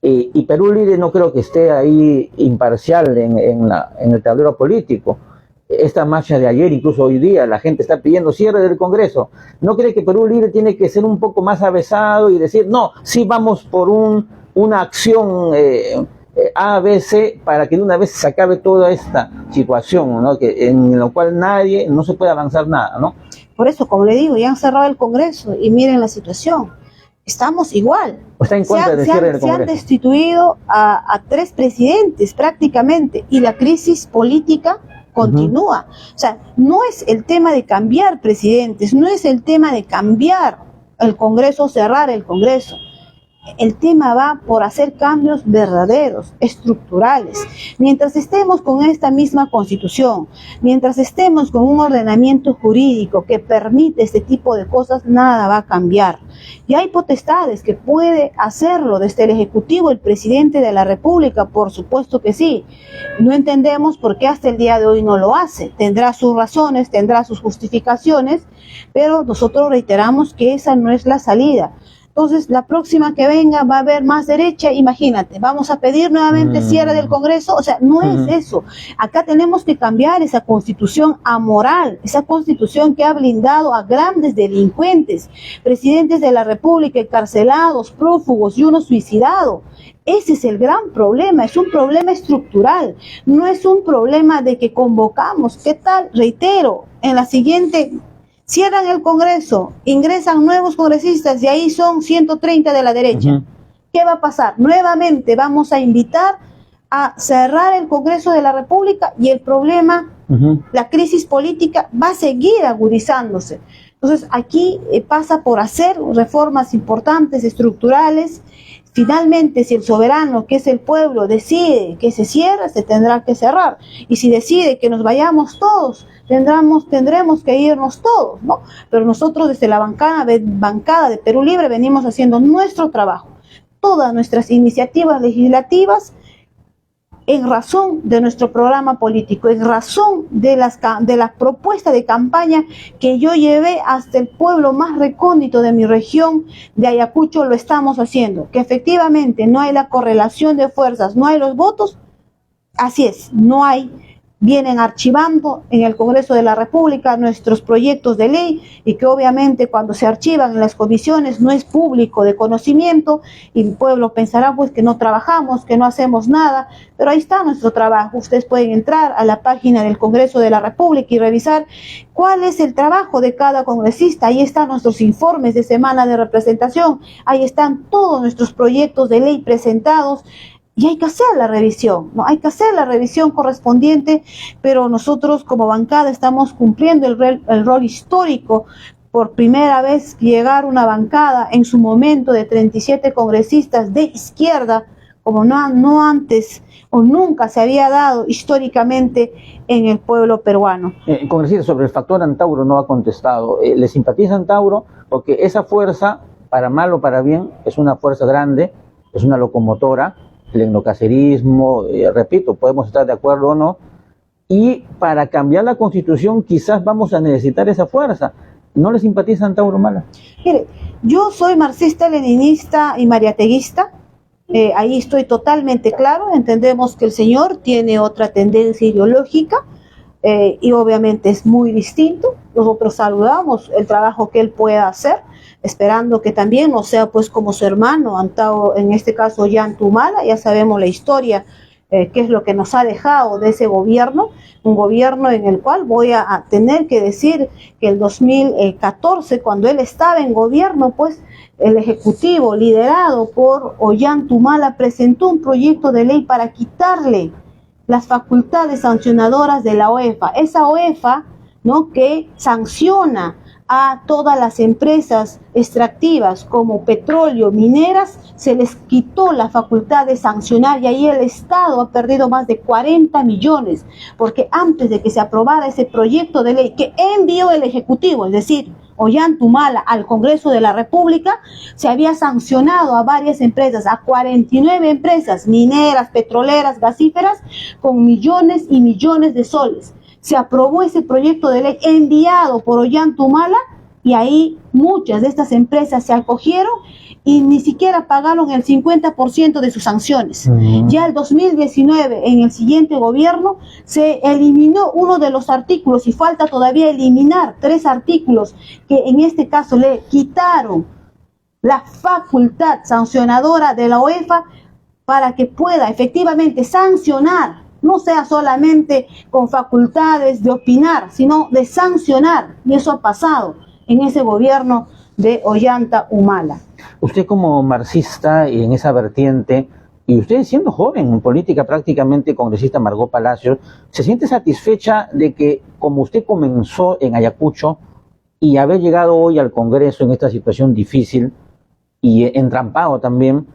y Perú Libre no creo que esté ahí imparcial en el tablero político. Esta marcha de ayer, incluso hoy día, la gente está pidiendo cierre del Congreso. ¿No cree que Perú Libre tiene que ser un poco más avesado y decir, no, sí vamos por una acción A, B, C, para que de una vez se acabe toda esta situación, ¿no? En la cual no se puede avanzar nada, ¿no? Por eso, como le digo, ya han cerrado el Congreso y miren la situación. Estamos igual. Está en contra del cierre del Congreso. Se han destituido a 3 presidentes prácticamente y la crisis política continúa. O sea, no es el tema de cambiar presidentes, no es el tema de cambiar el Congreso, cerrar el Congreso. El tema va por hacer cambios verdaderos, estructurales. Mientras estemos con esta misma Constitución, mientras estemos con un ordenamiento jurídico que permite este tipo de cosas, nada va a cambiar. Y hay potestades que puede hacerlo desde el Ejecutivo, el Presidente de la República, por supuesto que sí. No entendemos por qué hasta el día de hoy no lo hace. Tendrá sus razones, tendrá sus justificaciones, pero nosotros reiteramos que esa no es la salida. Entonces, la próxima que venga va a haber más derecha, imagínate, vamos a pedir nuevamente cierre del Congreso, o sea, no es eso. Acá tenemos que cambiar esa constitución amoral, esa constitución que ha blindado a grandes delincuentes, presidentes de la República encarcelados, prófugos y uno suicidado. Ese es el gran problema, es un problema estructural, no es un problema de que convocamos. ¿Qué tal? Reitero, en la siguiente... Cierran el Congreso, ingresan nuevos congresistas y ahí son 130 de la derecha. ¿Qué va a pasar? Nuevamente vamos a invitar a cerrar el Congreso de la República y el problema, la crisis política va a seguir agudizándose. Entonces aquí pasa por hacer reformas importantes, estructurales. Finalmente, si el soberano, que es el pueblo, decide que se cierre, se tendrá que cerrar. Y si decide que nos vayamos todos, tendremos que irnos todos, ¿no? Pero nosotros desde la bancada de Perú Libre venimos haciendo nuestro trabajo. Todas nuestras iniciativas legislativas en razón de nuestro programa político, en razón de la propuesta de campaña que yo llevé hasta el pueblo más recóndito de mi región de Ayacucho, lo estamos haciendo. Que efectivamente no hay la correlación de fuerzas, no hay los votos, así es, no hay. Vienen archivando en el Congreso de la República nuestros proyectos de ley y que obviamente cuando se archivan en las comisiones no es público de conocimiento y el pueblo pensará pues que no trabajamos, que no hacemos nada, pero ahí está nuestro trabajo. Ustedes pueden entrar a la página del Congreso de la República y revisar cuál es el trabajo de cada congresista. Ahí están nuestros informes de semana de representación, ahí están todos nuestros proyectos de ley presentados. Y hay que hacer la revisión, ¿no? Hay que hacer la revisión correspondiente, pero nosotros como bancada estamos cumpliendo el rol histórico. Por primera vez llegar una bancada en su momento de 37 congresistas de izquierda, como no antes o nunca se había dado históricamente en el pueblo peruano. Congresista, sobre el factor Antauro no ha contestado. ¿Le simpatiza Antauro? Porque esa fuerza, para mal o para bien, es una fuerza grande, es una locomotora. El etnocacerismo, repito, podemos estar de acuerdo o no, y para cambiar la Constitución quizás vamos a necesitar esa fuerza. ¿No le simpatiza Antauro Humala? Mire, yo soy marxista, leninista y mariateguista, ahí estoy totalmente claro, entendemos que el señor tiene otra tendencia ideológica, y obviamente es muy distinto. Nosotros saludamos el trabajo que él pueda hacer, esperando que también no sea pues como su hermano, en este caso Ollanta Humala. Ya sabemos la historia, qué es lo que nos ha dejado de ese gobierno, un gobierno en el cual voy a tener que decir que el 2014, cuando él estaba en gobierno, pues el Ejecutivo, liderado por Ollanta Humala, presentó un proyecto de ley para quitarle las facultades sancionadoras de la OEFA. Esa OEFA, ¿no?, que sanciona a todas las empresas extractivas como petróleo, mineras, se les quitó la facultad de sancionar, y ahí el Estado ha perdido más de 40 millones, porque antes de que se aprobara ese proyecto de ley que envió el Ejecutivo, es decir, Ollanta Humala, al Congreso de la República, se había sancionado a varias empresas, a 49 empresas mineras, petroleras, gasíferas, con millones y millones de soles. Se aprobó ese proyecto de ley enviado por Ollanta Humala, y ahí muchas de estas empresas se acogieron y ni siquiera pagaron el 50% de sus sanciones. Ya el 2019, en el siguiente gobierno, se eliminó uno de los artículos, y falta todavía eliminar 3 artículos que en este caso le quitaron la facultad sancionadora de la OEFA para que pueda efectivamente sancionar, no sea solamente con facultades de opinar, sino de sancionar. Y eso ha pasado en ese gobierno de Ollanta Humala. Usted como marxista y en esa vertiente, y usted siendo joven en política, prácticamente congresista Margot Palacios, ¿se siente satisfecha de que, como usted comenzó en Ayacucho y haber llegado hoy al Congreso en esta situación difícil y entrampado también,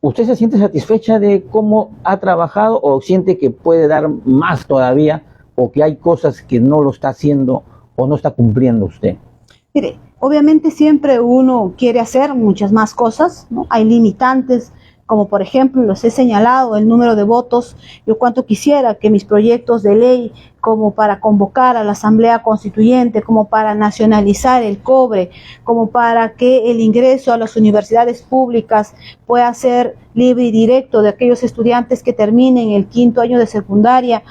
usted se siente satisfecha de cómo ha trabajado, o siente que puede dar más todavía, o que hay cosas que no lo está haciendo o no está cumpliendo usted? Mire, obviamente siempre uno quiere hacer muchas más cosas, ¿no? Hay limitantes, como por ejemplo, los he señalado, el número de votos. Yo cuánto quisiera que mis proyectos de ley, como para convocar a la Asamblea Constituyente, como para nacionalizar el cobre, como para que el ingreso a las universidades públicas pueda ser libre y directo de aquellos estudiantes que terminen el 5º año de secundaria,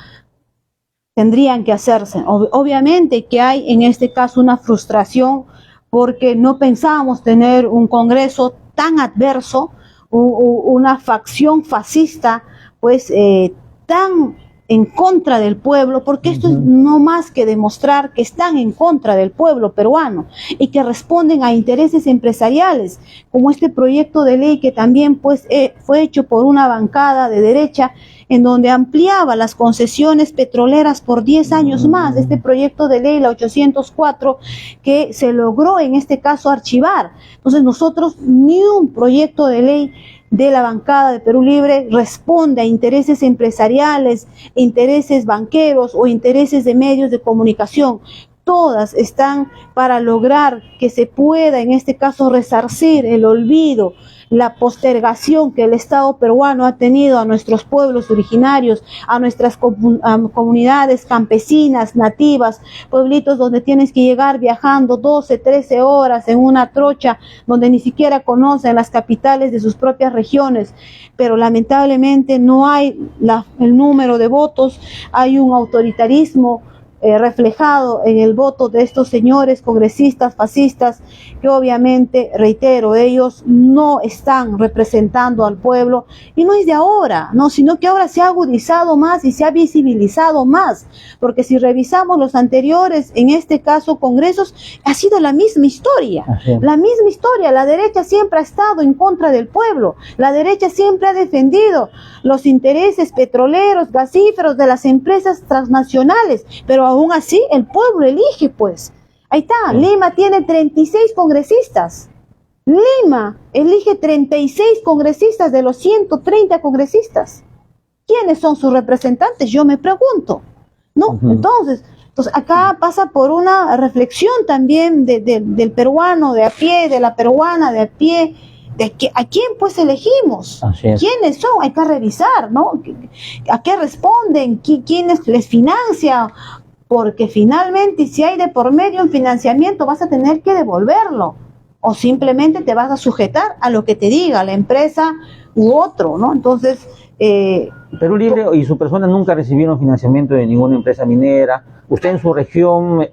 tendrían que hacerse. Obviamente que hay en este caso una frustración, porque no pensábamos tener un Congreso tan adverso, una facción fascista pues tan en contra del pueblo, porque esto es no más que demostrar que están en contra del pueblo peruano y que responden a intereses empresariales, como este proyecto de ley que también pues fue hecho por una bancada de derecha, en donde ampliaba las concesiones petroleras por 10 años más. Este proyecto de ley, la 804, que se logró en este caso archivar. Entonces nosotros, ni un proyecto de ley de la bancada de Perú Libre responde a intereses empresariales, intereses banqueros o intereses de medios de comunicación. Todas están para lograr que se pueda, en este caso, resarcir el olvido, la postergación que el Estado peruano ha tenido a nuestros pueblos originarios, a nuestras comunidades campesinas, nativas, pueblitos donde tienes que llegar viajando 12, 13 horas en una trocha, donde ni siquiera conocen las capitales de sus propias regiones, pero lamentablemente no hay el número de votos, hay un autoritarismo reflejado en el voto de estos señores congresistas fascistas, que obviamente, reitero, ellos no están representando al pueblo, y no es de ahora, no, sino que ahora se ha agudizado más y se ha visibilizado más, porque si revisamos los anteriores, en este caso congresos, ha sido la misma historia, la derecha siempre ha estado en contra del pueblo, la derecha siempre ha defendido los intereses petroleros, gasíferos de las empresas transnacionales, pero aún así el pueblo elige, pues. Ahí está, Lima tiene 36 congresistas. Lima elige 36 congresistas de los 130 congresistas. ¿Quiénes son sus representantes? Yo me pregunto, ¿no? Entonces acá pasa por una reflexión también del peruano de a pie, de la peruana de a pie, ¿a quién pues elegimos? ¿Quiénes son? Hay que revisar, ¿no? ¿A qué responden? ¿Quiénes les financia? Porque finalmente, si hay de por medio un financiamiento, vas a tener que devolverlo, o simplemente te vas a sujetar a lo que te diga la empresa u otro, ¿no? Entonces, Perú Libre y su persona nunca recibieron financiamiento de ninguna empresa minera. Usted en su región,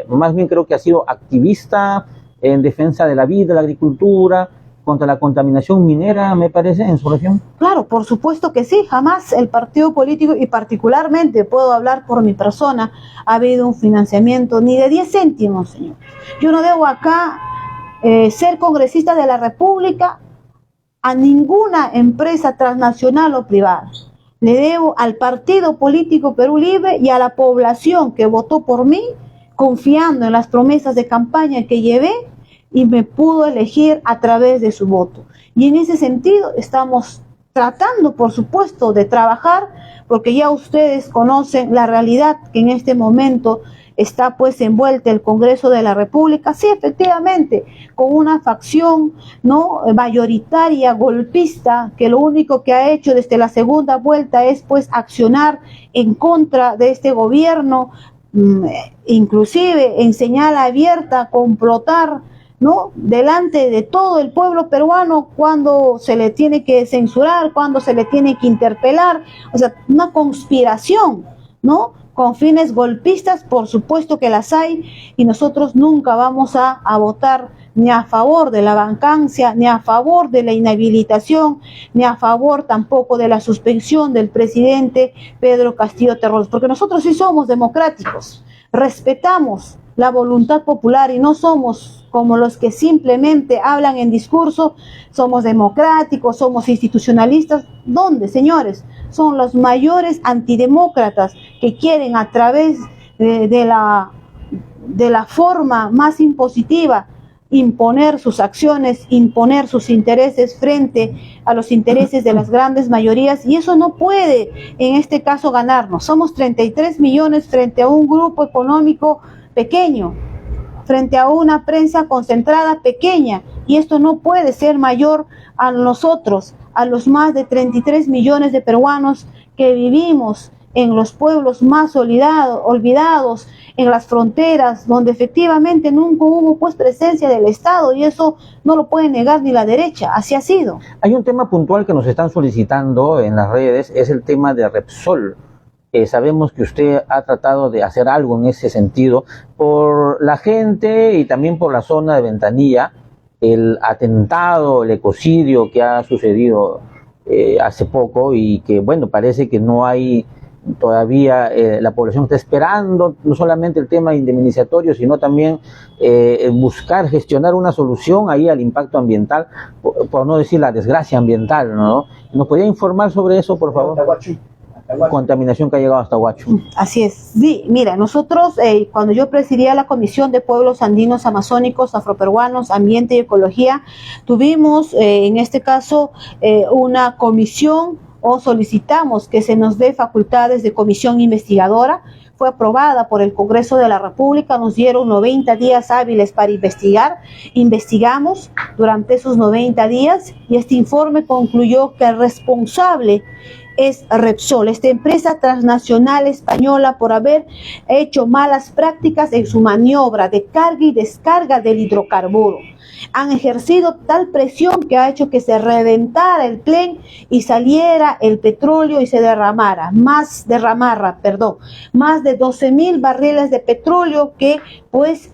más bien creo que ha sido activista en defensa de la vida, la agricultura, contra la contaminación minera, me parece, en su región. Claro, por supuesto que sí, jamás el partido político, y particularmente puedo hablar por mi persona, ha habido un financiamiento ni de 10 céntimos, señor. Yo no debo acá ser congresista de la República a ninguna empresa transnacional o privada. Le debo al partido político Perú Libre y a la población que votó por mí, confiando en las promesas de campaña que llevé y me pudo elegir a través de su voto. Y en ese sentido estamos tratando, por supuesto, de trabajar, porque ya ustedes conocen la realidad que en este momento está pues envuelta el Congreso de la República, sí, efectivamente, con una facción no mayoritaria, golpista, que lo único que ha hecho desde la segunda vuelta es pues accionar en contra de este gobierno, inclusive en señal abierta, complotar, ¿no?, delante de todo el pueblo peruano cuando se le tiene que censurar, cuando se le tiene que interpelar, o sea, una conspiración, ¿no?, con fines golpistas, por supuesto que las hay, y nosotros nunca vamos a votar ni a favor de la vacancia, ni a favor de la inhabilitación, ni a favor tampoco de la suspensión del presidente Pedro Castillo Terrones, porque nosotros sí somos democráticos, respetamos la voluntad popular y no somos como los que simplemente hablan en discurso, somos democráticos, somos institucionalistas. ¿Dónde, señores? Son los mayores antidemócratas que quieren a través de la forma más impositiva imponer sus acciones, imponer sus intereses frente a los intereses de las grandes mayorías, y eso no puede en este caso ganarnos. Somos 33 millones frente a un grupo económico pequeño, frente a una prensa concentrada pequeña, y esto no puede ser mayor a nosotros, a los más de 33 millones de peruanos que vivimos en los pueblos más olvidados, en las fronteras, donde efectivamente nunca hubo pues presencia del Estado, y eso no lo puede negar ni la derecha, así ha sido. Hay un tema puntual que nos están solicitando en las redes, es el tema de Repsol. Sabemos que usted ha tratado de hacer algo en ese sentido por la gente y también por la zona de Ventanilla, el atentado, el ecocidio que ha sucedido hace poco, y que bueno, parece que no hay todavía, la población está esperando no solamente el tema indemnizatorio, sino también buscar gestionar una solución ahí al impacto ambiental, por no decir la desgracia ambiental, ¿no? ¿Nos podría informar sobre eso, por favor? Contaminación que ha llegado hasta Huacho. Así es. Sí, mira, nosotros cuando yo presidía la Comisión de Pueblos Andinos, Amazónicos, Afroperuanos, Ambiente y Ecología, tuvimos en este caso una comisión, o solicitamos que se nos dé facultades de comisión investigadora. Fue aprobada por el Congreso de la República, nos dieron 90 días hábiles para investigar, investigamos durante esos 90 días y este informe concluyó que el responsable es Repsol, esta empresa transnacional española, por haber hecho malas prácticas en su maniobra de carga y descarga del hidrocarburo. Han ejercido tal presión que ha hecho que se reventara el plen y saliera el petróleo y se derramara más de 12.000 barriles de petróleo que pues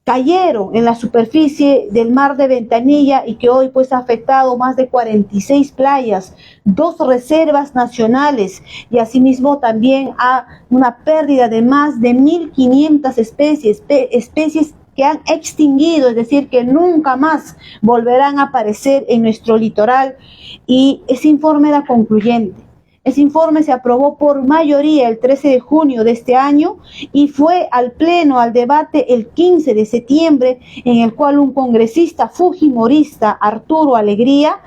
cayeron en la superficie del mar de Ventanilla y que hoy pues ha afectado más de 46 playas, 2 reservas nacionales y asimismo también a una pérdida de más de 1.500 especies que han extinguido, es decir, que nunca más volverán a aparecer en nuestro litoral, y ese informe era concluyente. Ese informe se aprobó por mayoría el 13 de junio de este año y fue al pleno, al debate el 15 de septiembre, en el cual un congresista fujimorista, Arturo Alegría,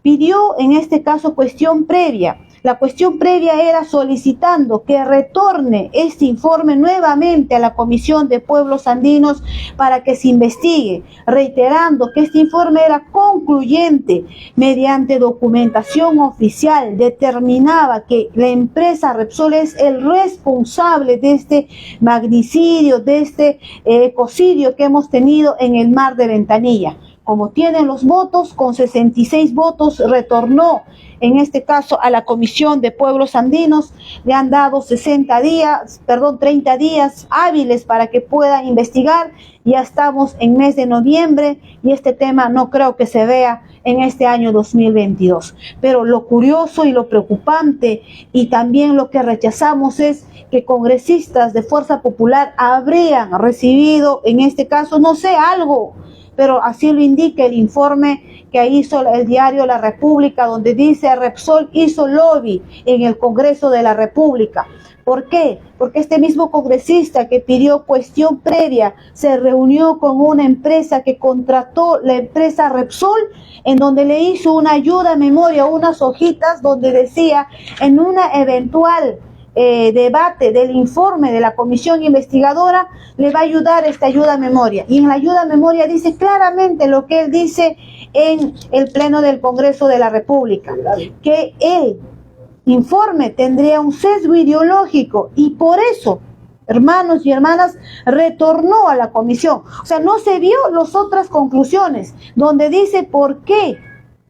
pidió en este caso cuestión previa. La cuestión previa era solicitando que retorne este informe nuevamente a la Comisión de Pueblos Andinos para que se investigue, reiterando que este informe era concluyente. Mediante documentación oficial determinaba que la empresa Repsol es el responsable de este magnicidio, de este ecocidio que hemos tenido en el mar de Ventanilla. Como tienen los votos, con 66 votos retornó en este caso a la Comisión de Pueblos Andinos, le han dado 30 días hábiles para que pueda investigar. Ya estamos en mes de noviembre y este tema no creo que se vea en este año 2022. Pero lo curioso y lo preocupante y también lo que rechazamos es que congresistas de Fuerza Popular habrían recibido, en este caso, no sé, algo, pero así lo indica el informe que hizo el diario La República, donde dice Repsol hizo lobby en el Congreso de la República. ¿Por qué? Porque este mismo congresista que pidió cuestión previa se reunió con una empresa que contrató, la empresa Repsol, en donde le hizo una ayuda a memoria, unas hojitas donde decía en una eventual debate del informe de la comisión investigadora le va a ayudar esta ayuda a memoria, y en la ayuda a memoria dice claramente lo que él dice en el pleno del Congreso de la República, que el informe tendría un sesgo ideológico y por eso, hermanos y hermanas, retornó a la comisión. O sea, no se vio las otras conclusiones donde dice por qué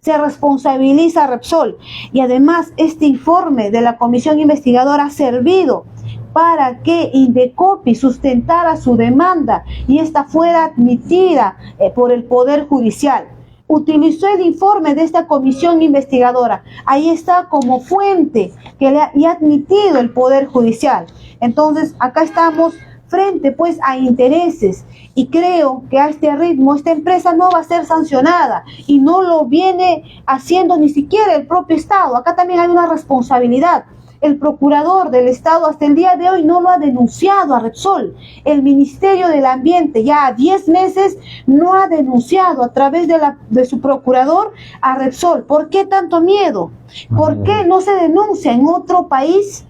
se responsabiliza a Repsol. Y además este informe de la comisión investigadora ha servido para que Indecopi sustentara su demanda y esta fuera admitida por el Poder Judicial. Utilizó el informe de esta comisión investigadora. Ahí está como fuente que le ha admitido el Poder Judicial. Entonces, acá estamos frente pues a intereses y creo que a este ritmo esta empresa no va a ser sancionada y no lo viene haciendo ni siquiera el propio Estado. Acá también hay una responsabilidad. El procurador del Estado hasta el día de hoy no lo ha denunciado a Repsol. El Ministerio del Ambiente ya a 10 meses no ha denunciado a través de su procurador a Repsol. ¿Por qué tanto miedo? ¿Por qué no se denuncia en otro país?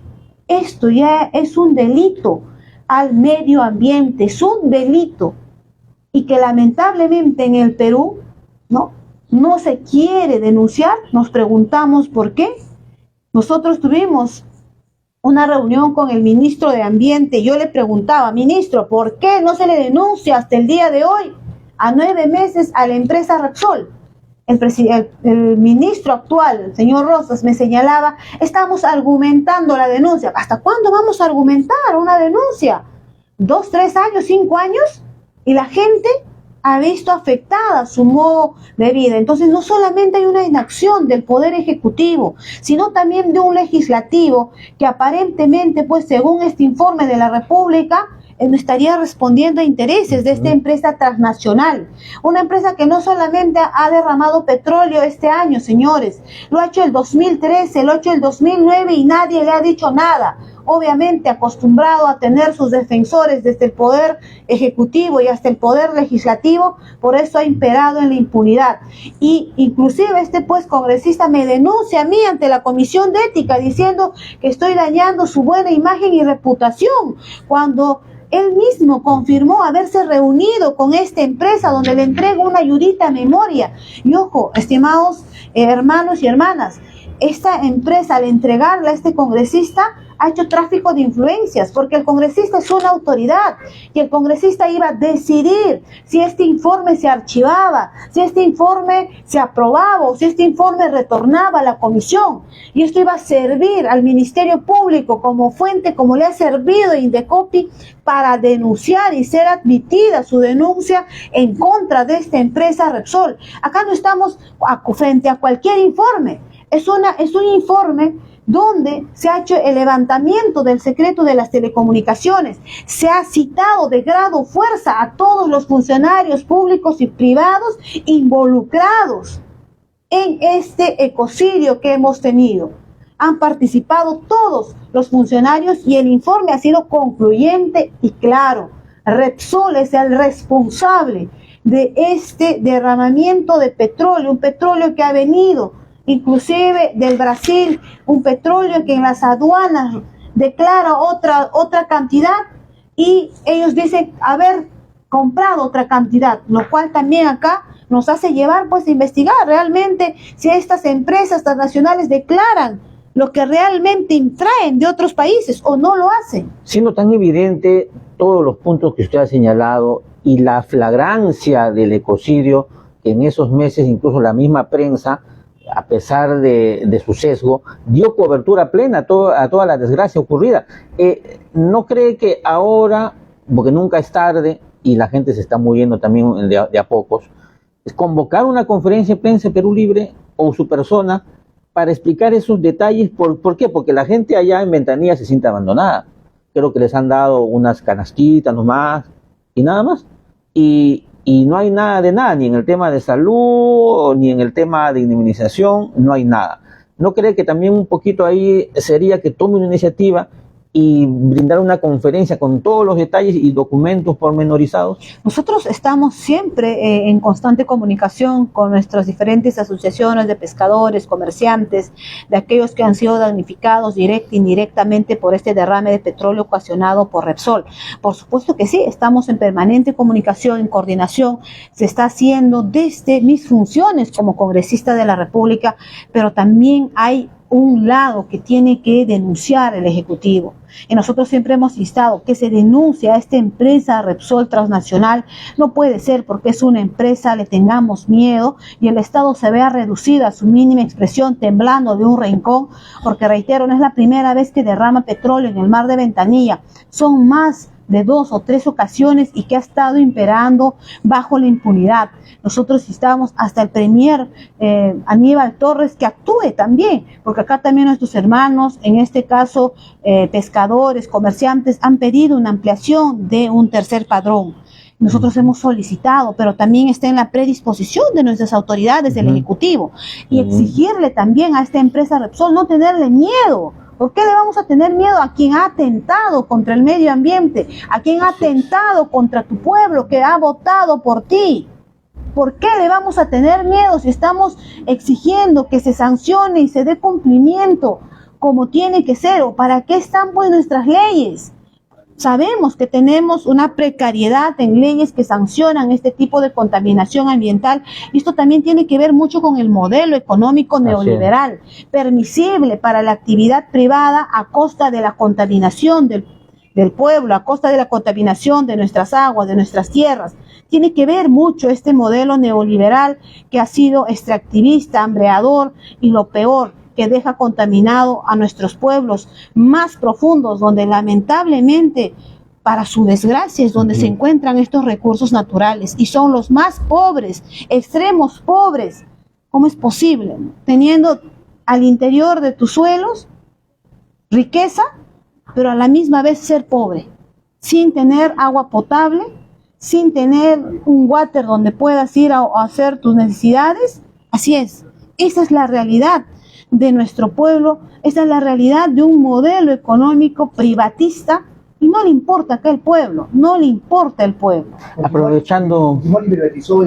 Esto ya es un delito al medio ambiente, es un delito. Y que lamentablemente en el Perú no se quiere denunciar. Nos preguntamos por qué. Nosotros tuvimos una reunión con el ministro de Ambiente y yo le preguntaba, ministro, ¿por qué no se le denuncia hasta el día de hoy, a 9 meses, a la empresa Repsol? El ministro actual, el señor Rosas, me señalaba, estamos argumentando la denuncia. ¿Hasta cuándo vamos a argumentar una denuncia? ¿2, 3 años, 5 años? Y la gente ha visto afectada su modo de vida. Entonces no solamente hay una inacción del Poder Ejecutivo, sino también de un legislativo que aparentemente, pues según este informe de la República, estaría respondiendo a intereses de esta empresa transnacional. Una empresa que no solamente ha derramado petróleo este año, señores, lo ha hecho el 2013, lo ha hecho el 2009 y nadie le ha dicho nada. Obviamente acostumbrado a tener sus defensores desde el Poder Ejecutivo y hasta el Poder Legislativo, por eso ha imperado en la impunidad. Y inclusive este pues congresista me denuncia a mí ante la Comisión de Ética diciendo que estoy dañando su buena imagen y reputación, cuando él mismo confirmó haberse reunido con esta empresa donde le entrega una ayudita a memoria. Y ojo, estimados hermanos y hermanas, esta empresa al entregarla a este congresista ha hecho tráfico de influencias, porque el congresista es una autoridad y el congresista iba a decidir si este informe se archivaba, si este informe se aprobaba o si este informe retornaba a la comisión. Y esto iba a servir al Ministerio Público como fuente, como le ha servido a Indecopi para denunciar y ser admitida su denuncia en contra de esta empresa Repsol. Acá no estamos frente a cualquier informe, es un informe donde se ha hecho el levantamiento del secreto de las telecomunicaciones, se ha citado de grado fuerza a todos los funcionarios públicos y privados involucrados en este ecocidio que hemos tenido. Han participado todos los funcionarios y el informe ha sido concluyente y claro. Repsol es el responsable de este derramamiento de petróleo, un petróleo que ha venido inclusive del Brasil, un petróleo que en las aduanas declara otra cantidad y ellos dicen haber comprado otra cantidad, lo cual también acá nos hace llevar pues a investigar realmente si estas empresas transnacionales declaran lo que realmente traen de otros países o no lo hacen. Siendo tan evidente todos los puntos que usted ha señalado y la flagrancia del ecocidio, que en esos meses incluso la misma prensa a pesar de su sesgo, dio cobertura plena a toda la desgracia ocurrida. ¿No cree que ahora, porque nunca es tarde y la gente se está muriendo también de a pocos, es convocar una conferencia de prensa en Perú Libre o su persona para explicar esos detalles? ¿Por qué? Porque la gente allá en Ventanilla se siente abandonada. Creo que les han dado unas canastitas nomás y nada más. Y no hay nada de nada, ni en el tema de salud, ni en el tema de indemnización, no hay nada. ¿No cree que también un poquito ahí sería que tome una iniciativa y brindar una conferencia con todos los detalles y documentos pormenorizados? Nosotros estamos siempre en constante comunicación con nuestras diferentes asociaciones de pescadores, comerciantes, de aquellos que han sido damnificados directa e indirectamente por este derrame de petróleo ocasionado por Repsol. Por supuesto que sí, estamos en permanente comunicación, en coordinación. Se está haciendo desde mis funciones como congresista de la República, pero también hay un lado que tiene que denunciar el Ejecutivo. Y nosotros siempre hemos instado que se denuncie a esta empresa Repsol transnacional. No puede ser porque es una empresa, le tengamos miedo y el Estado se vea reducida a su mínima expresión, temblando de un rincón, porque reitero, no es la primera vez que derrama petróleo en el mar de Ventanilla. Son más de 2 o 3 ocasiones y que ha estado imperando bajo la impunidad. Nosotros instamos hasta el premier Aníbal Torres que actúe también, porque acá también nuestros hermanos, en este caso pescadores, comerciantes, han pedido una ampliación de un tercer padrón. Nosotros hemos solicitado, pero también está en la predisposición de nuestras autoridades del Ejecutivo y exigirle también a esta empresa Repsol no tenerle miedo. ¿Por qué le vamos a tener miedo a quien ha atentado contra el medio ambiente, a quien ha atentado contra tu pueblo que ha votado por ti? ¿Por qué le vamos a tener miedo si estamos exigiendo que se sancione y se dé cumplimiento como tiene que ser? ¿O para qué están pues nuestras leyes? Sabemos que tenemos una precariedad en leyes que sancionan este tipo de contaminación ambiental y esto también tiene que ver mucho con el modelo económico neoliberal, permisible para la actividad privada a costa de la contaminación del pueblo, a costa de la contaminación de nuestras aguas, de nuestras tierras. Tiene que ver mucho este modelo neoliberal que ha sido extractivista, hambreador y lo peor, que deja contaminado a nuestros pueblos más profundos, donde lamentablemente, para su desgracia, es donde se encuentran estos recursos naturales y son los más pobres, extremos pobres. ¿Cómo es posible? Teniendo al interior de tus suelos riqueza, pero a la misma vez ser pobre, sin tener agua potable, sin tener un water donde puedas ir a hacer tus necesidades. Así es, esa es la realidad de nuestro pueblo, esa es la realidad de un modelo económico privatista y no le importa acá el pueblo, no le importa el pueblo. Aprovechando... Igual liberalizó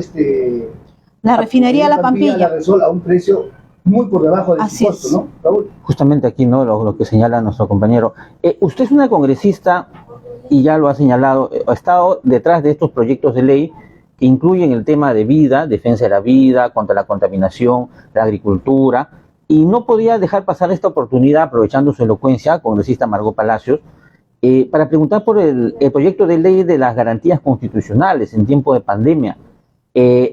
la refinería La Pampilla. La Repsol a un precio muy por debajo de su costo, ¿no, Raúl? Justamente aquí, ¿no? Lo que señala nuestro compañero. Usted es una congresista, y ya lo ha señalado, ha estado detrás de estos proyectos de ley que incluyen el tema de vida, defensa de la vida, contra la contaminación, la agricultura, y no podía dejar pasar esta oportunidad, aprovechando su elocuencia, congresista Margot Palacios, para preguntar por el proyecto de ley de las garantías constitucionales en tiempo de pandemia.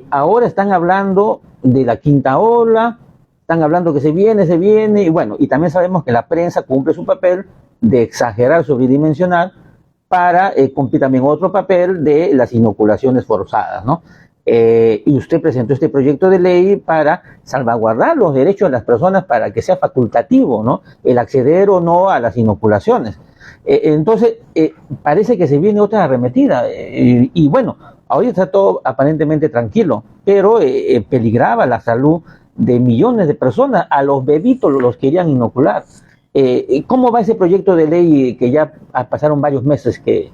Ahora están hablando de la quinta ola, están hablando que se viene, y bueno, y también sabemos que la prensa cumple su papel de exagerar, sobredimensionar, para cumplir también otro papel de las inoculaciones forzadas, ¿no? Y usted presentó este proyecto de ley para salvaguardar los derechos de las personas para que sea facultativo, ¿no? El acceder o no a las inoculaciones. Entonces, parece que se viene otra arremetida. Y bueno, ahorita está todo aparentemente tranquilo, pero peligraba la salud de millones de personas. A los bebitos los querían inocular. ¿Cómo va ese proyecto de ley que ya pasaron varios meses que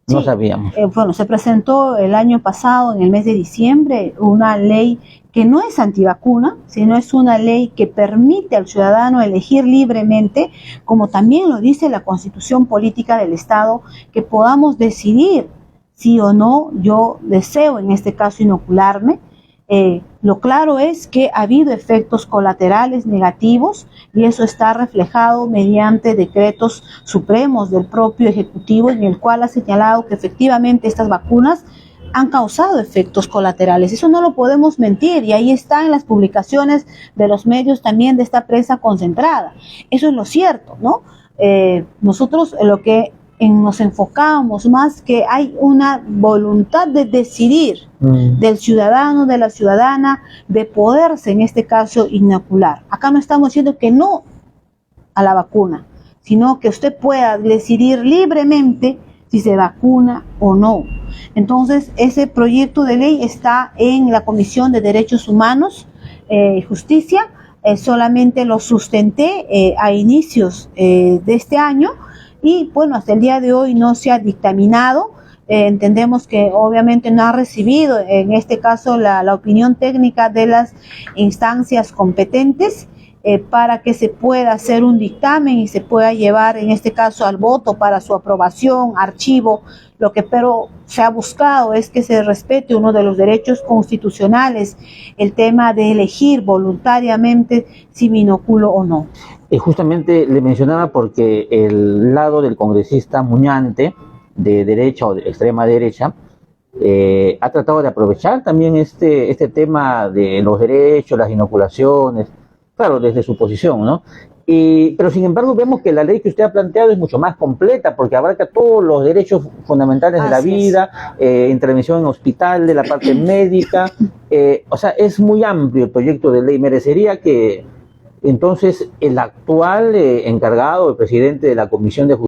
no sabíamos? Bueno, se presentó el año pasado, en el mes de diciembre, una ley que no es antivacuna, sino es una ley que permite al ciudadano elegir libremente, como también lo dice la Constitución Política del Estado, que podamos decidir si o no yo deseo, en este caso, inocularme. Lo claro es que ha habido efectos colaterales negativos y eso está reflejado mediante decretos supremos del propio Ejecutivo, en el cual ha señalado que efectivamente estas vacunas han causado efectos colaterales. Eso no lo podemos mentir y ahí está en las publicaciones de los medios también de esta prensa concentrada. Eso es lo cierto, ¿no? Nosotros lo que nos enfocamos más que hay una voluntad de decidir del ciudadano, de la ciudadana, de poderse en este caso inocular. Acá no estamos diciendo que no a la vacuna, sino que usted pueda decidir libremente si se vacuna o no. Entonces, ese proyecto de ley está en la Comisión de Derechos Humanos y Justicia. Solamente lo sustenté a inicios de este año y bueno, hasta el día de hoy no se ha dictaminado. Entendemos que obviamente no ha recibido en este caso la opinión técnica de las instancias competentes para que se pueda hacer un dictamen y se pueda llevar en este caso al voto para su aprobación, archivo. Lo que pero se ha buscado es que se respete uno de los derechos constitucionales, el tema de elegir voluntariamente si me inoculo o no. Justamente le mencionaba porque el lado del congresista Muñante, de derecha o de extrema derecha, ha tratado de aprovechar también este tema de los derechos, las inoculaciones, claro, desde su posición, ¿no? Pero sin embargo vemos que la ley que usted ha planteado es mucho más completa porque abarca todos los derechos fundamentales de la vida, intervención en hospital, de la parte médica, o sea, es muy amplio el proyecto de ley. Merecería que entonces el actual encargado, el presidente de la Comisión de Justicia,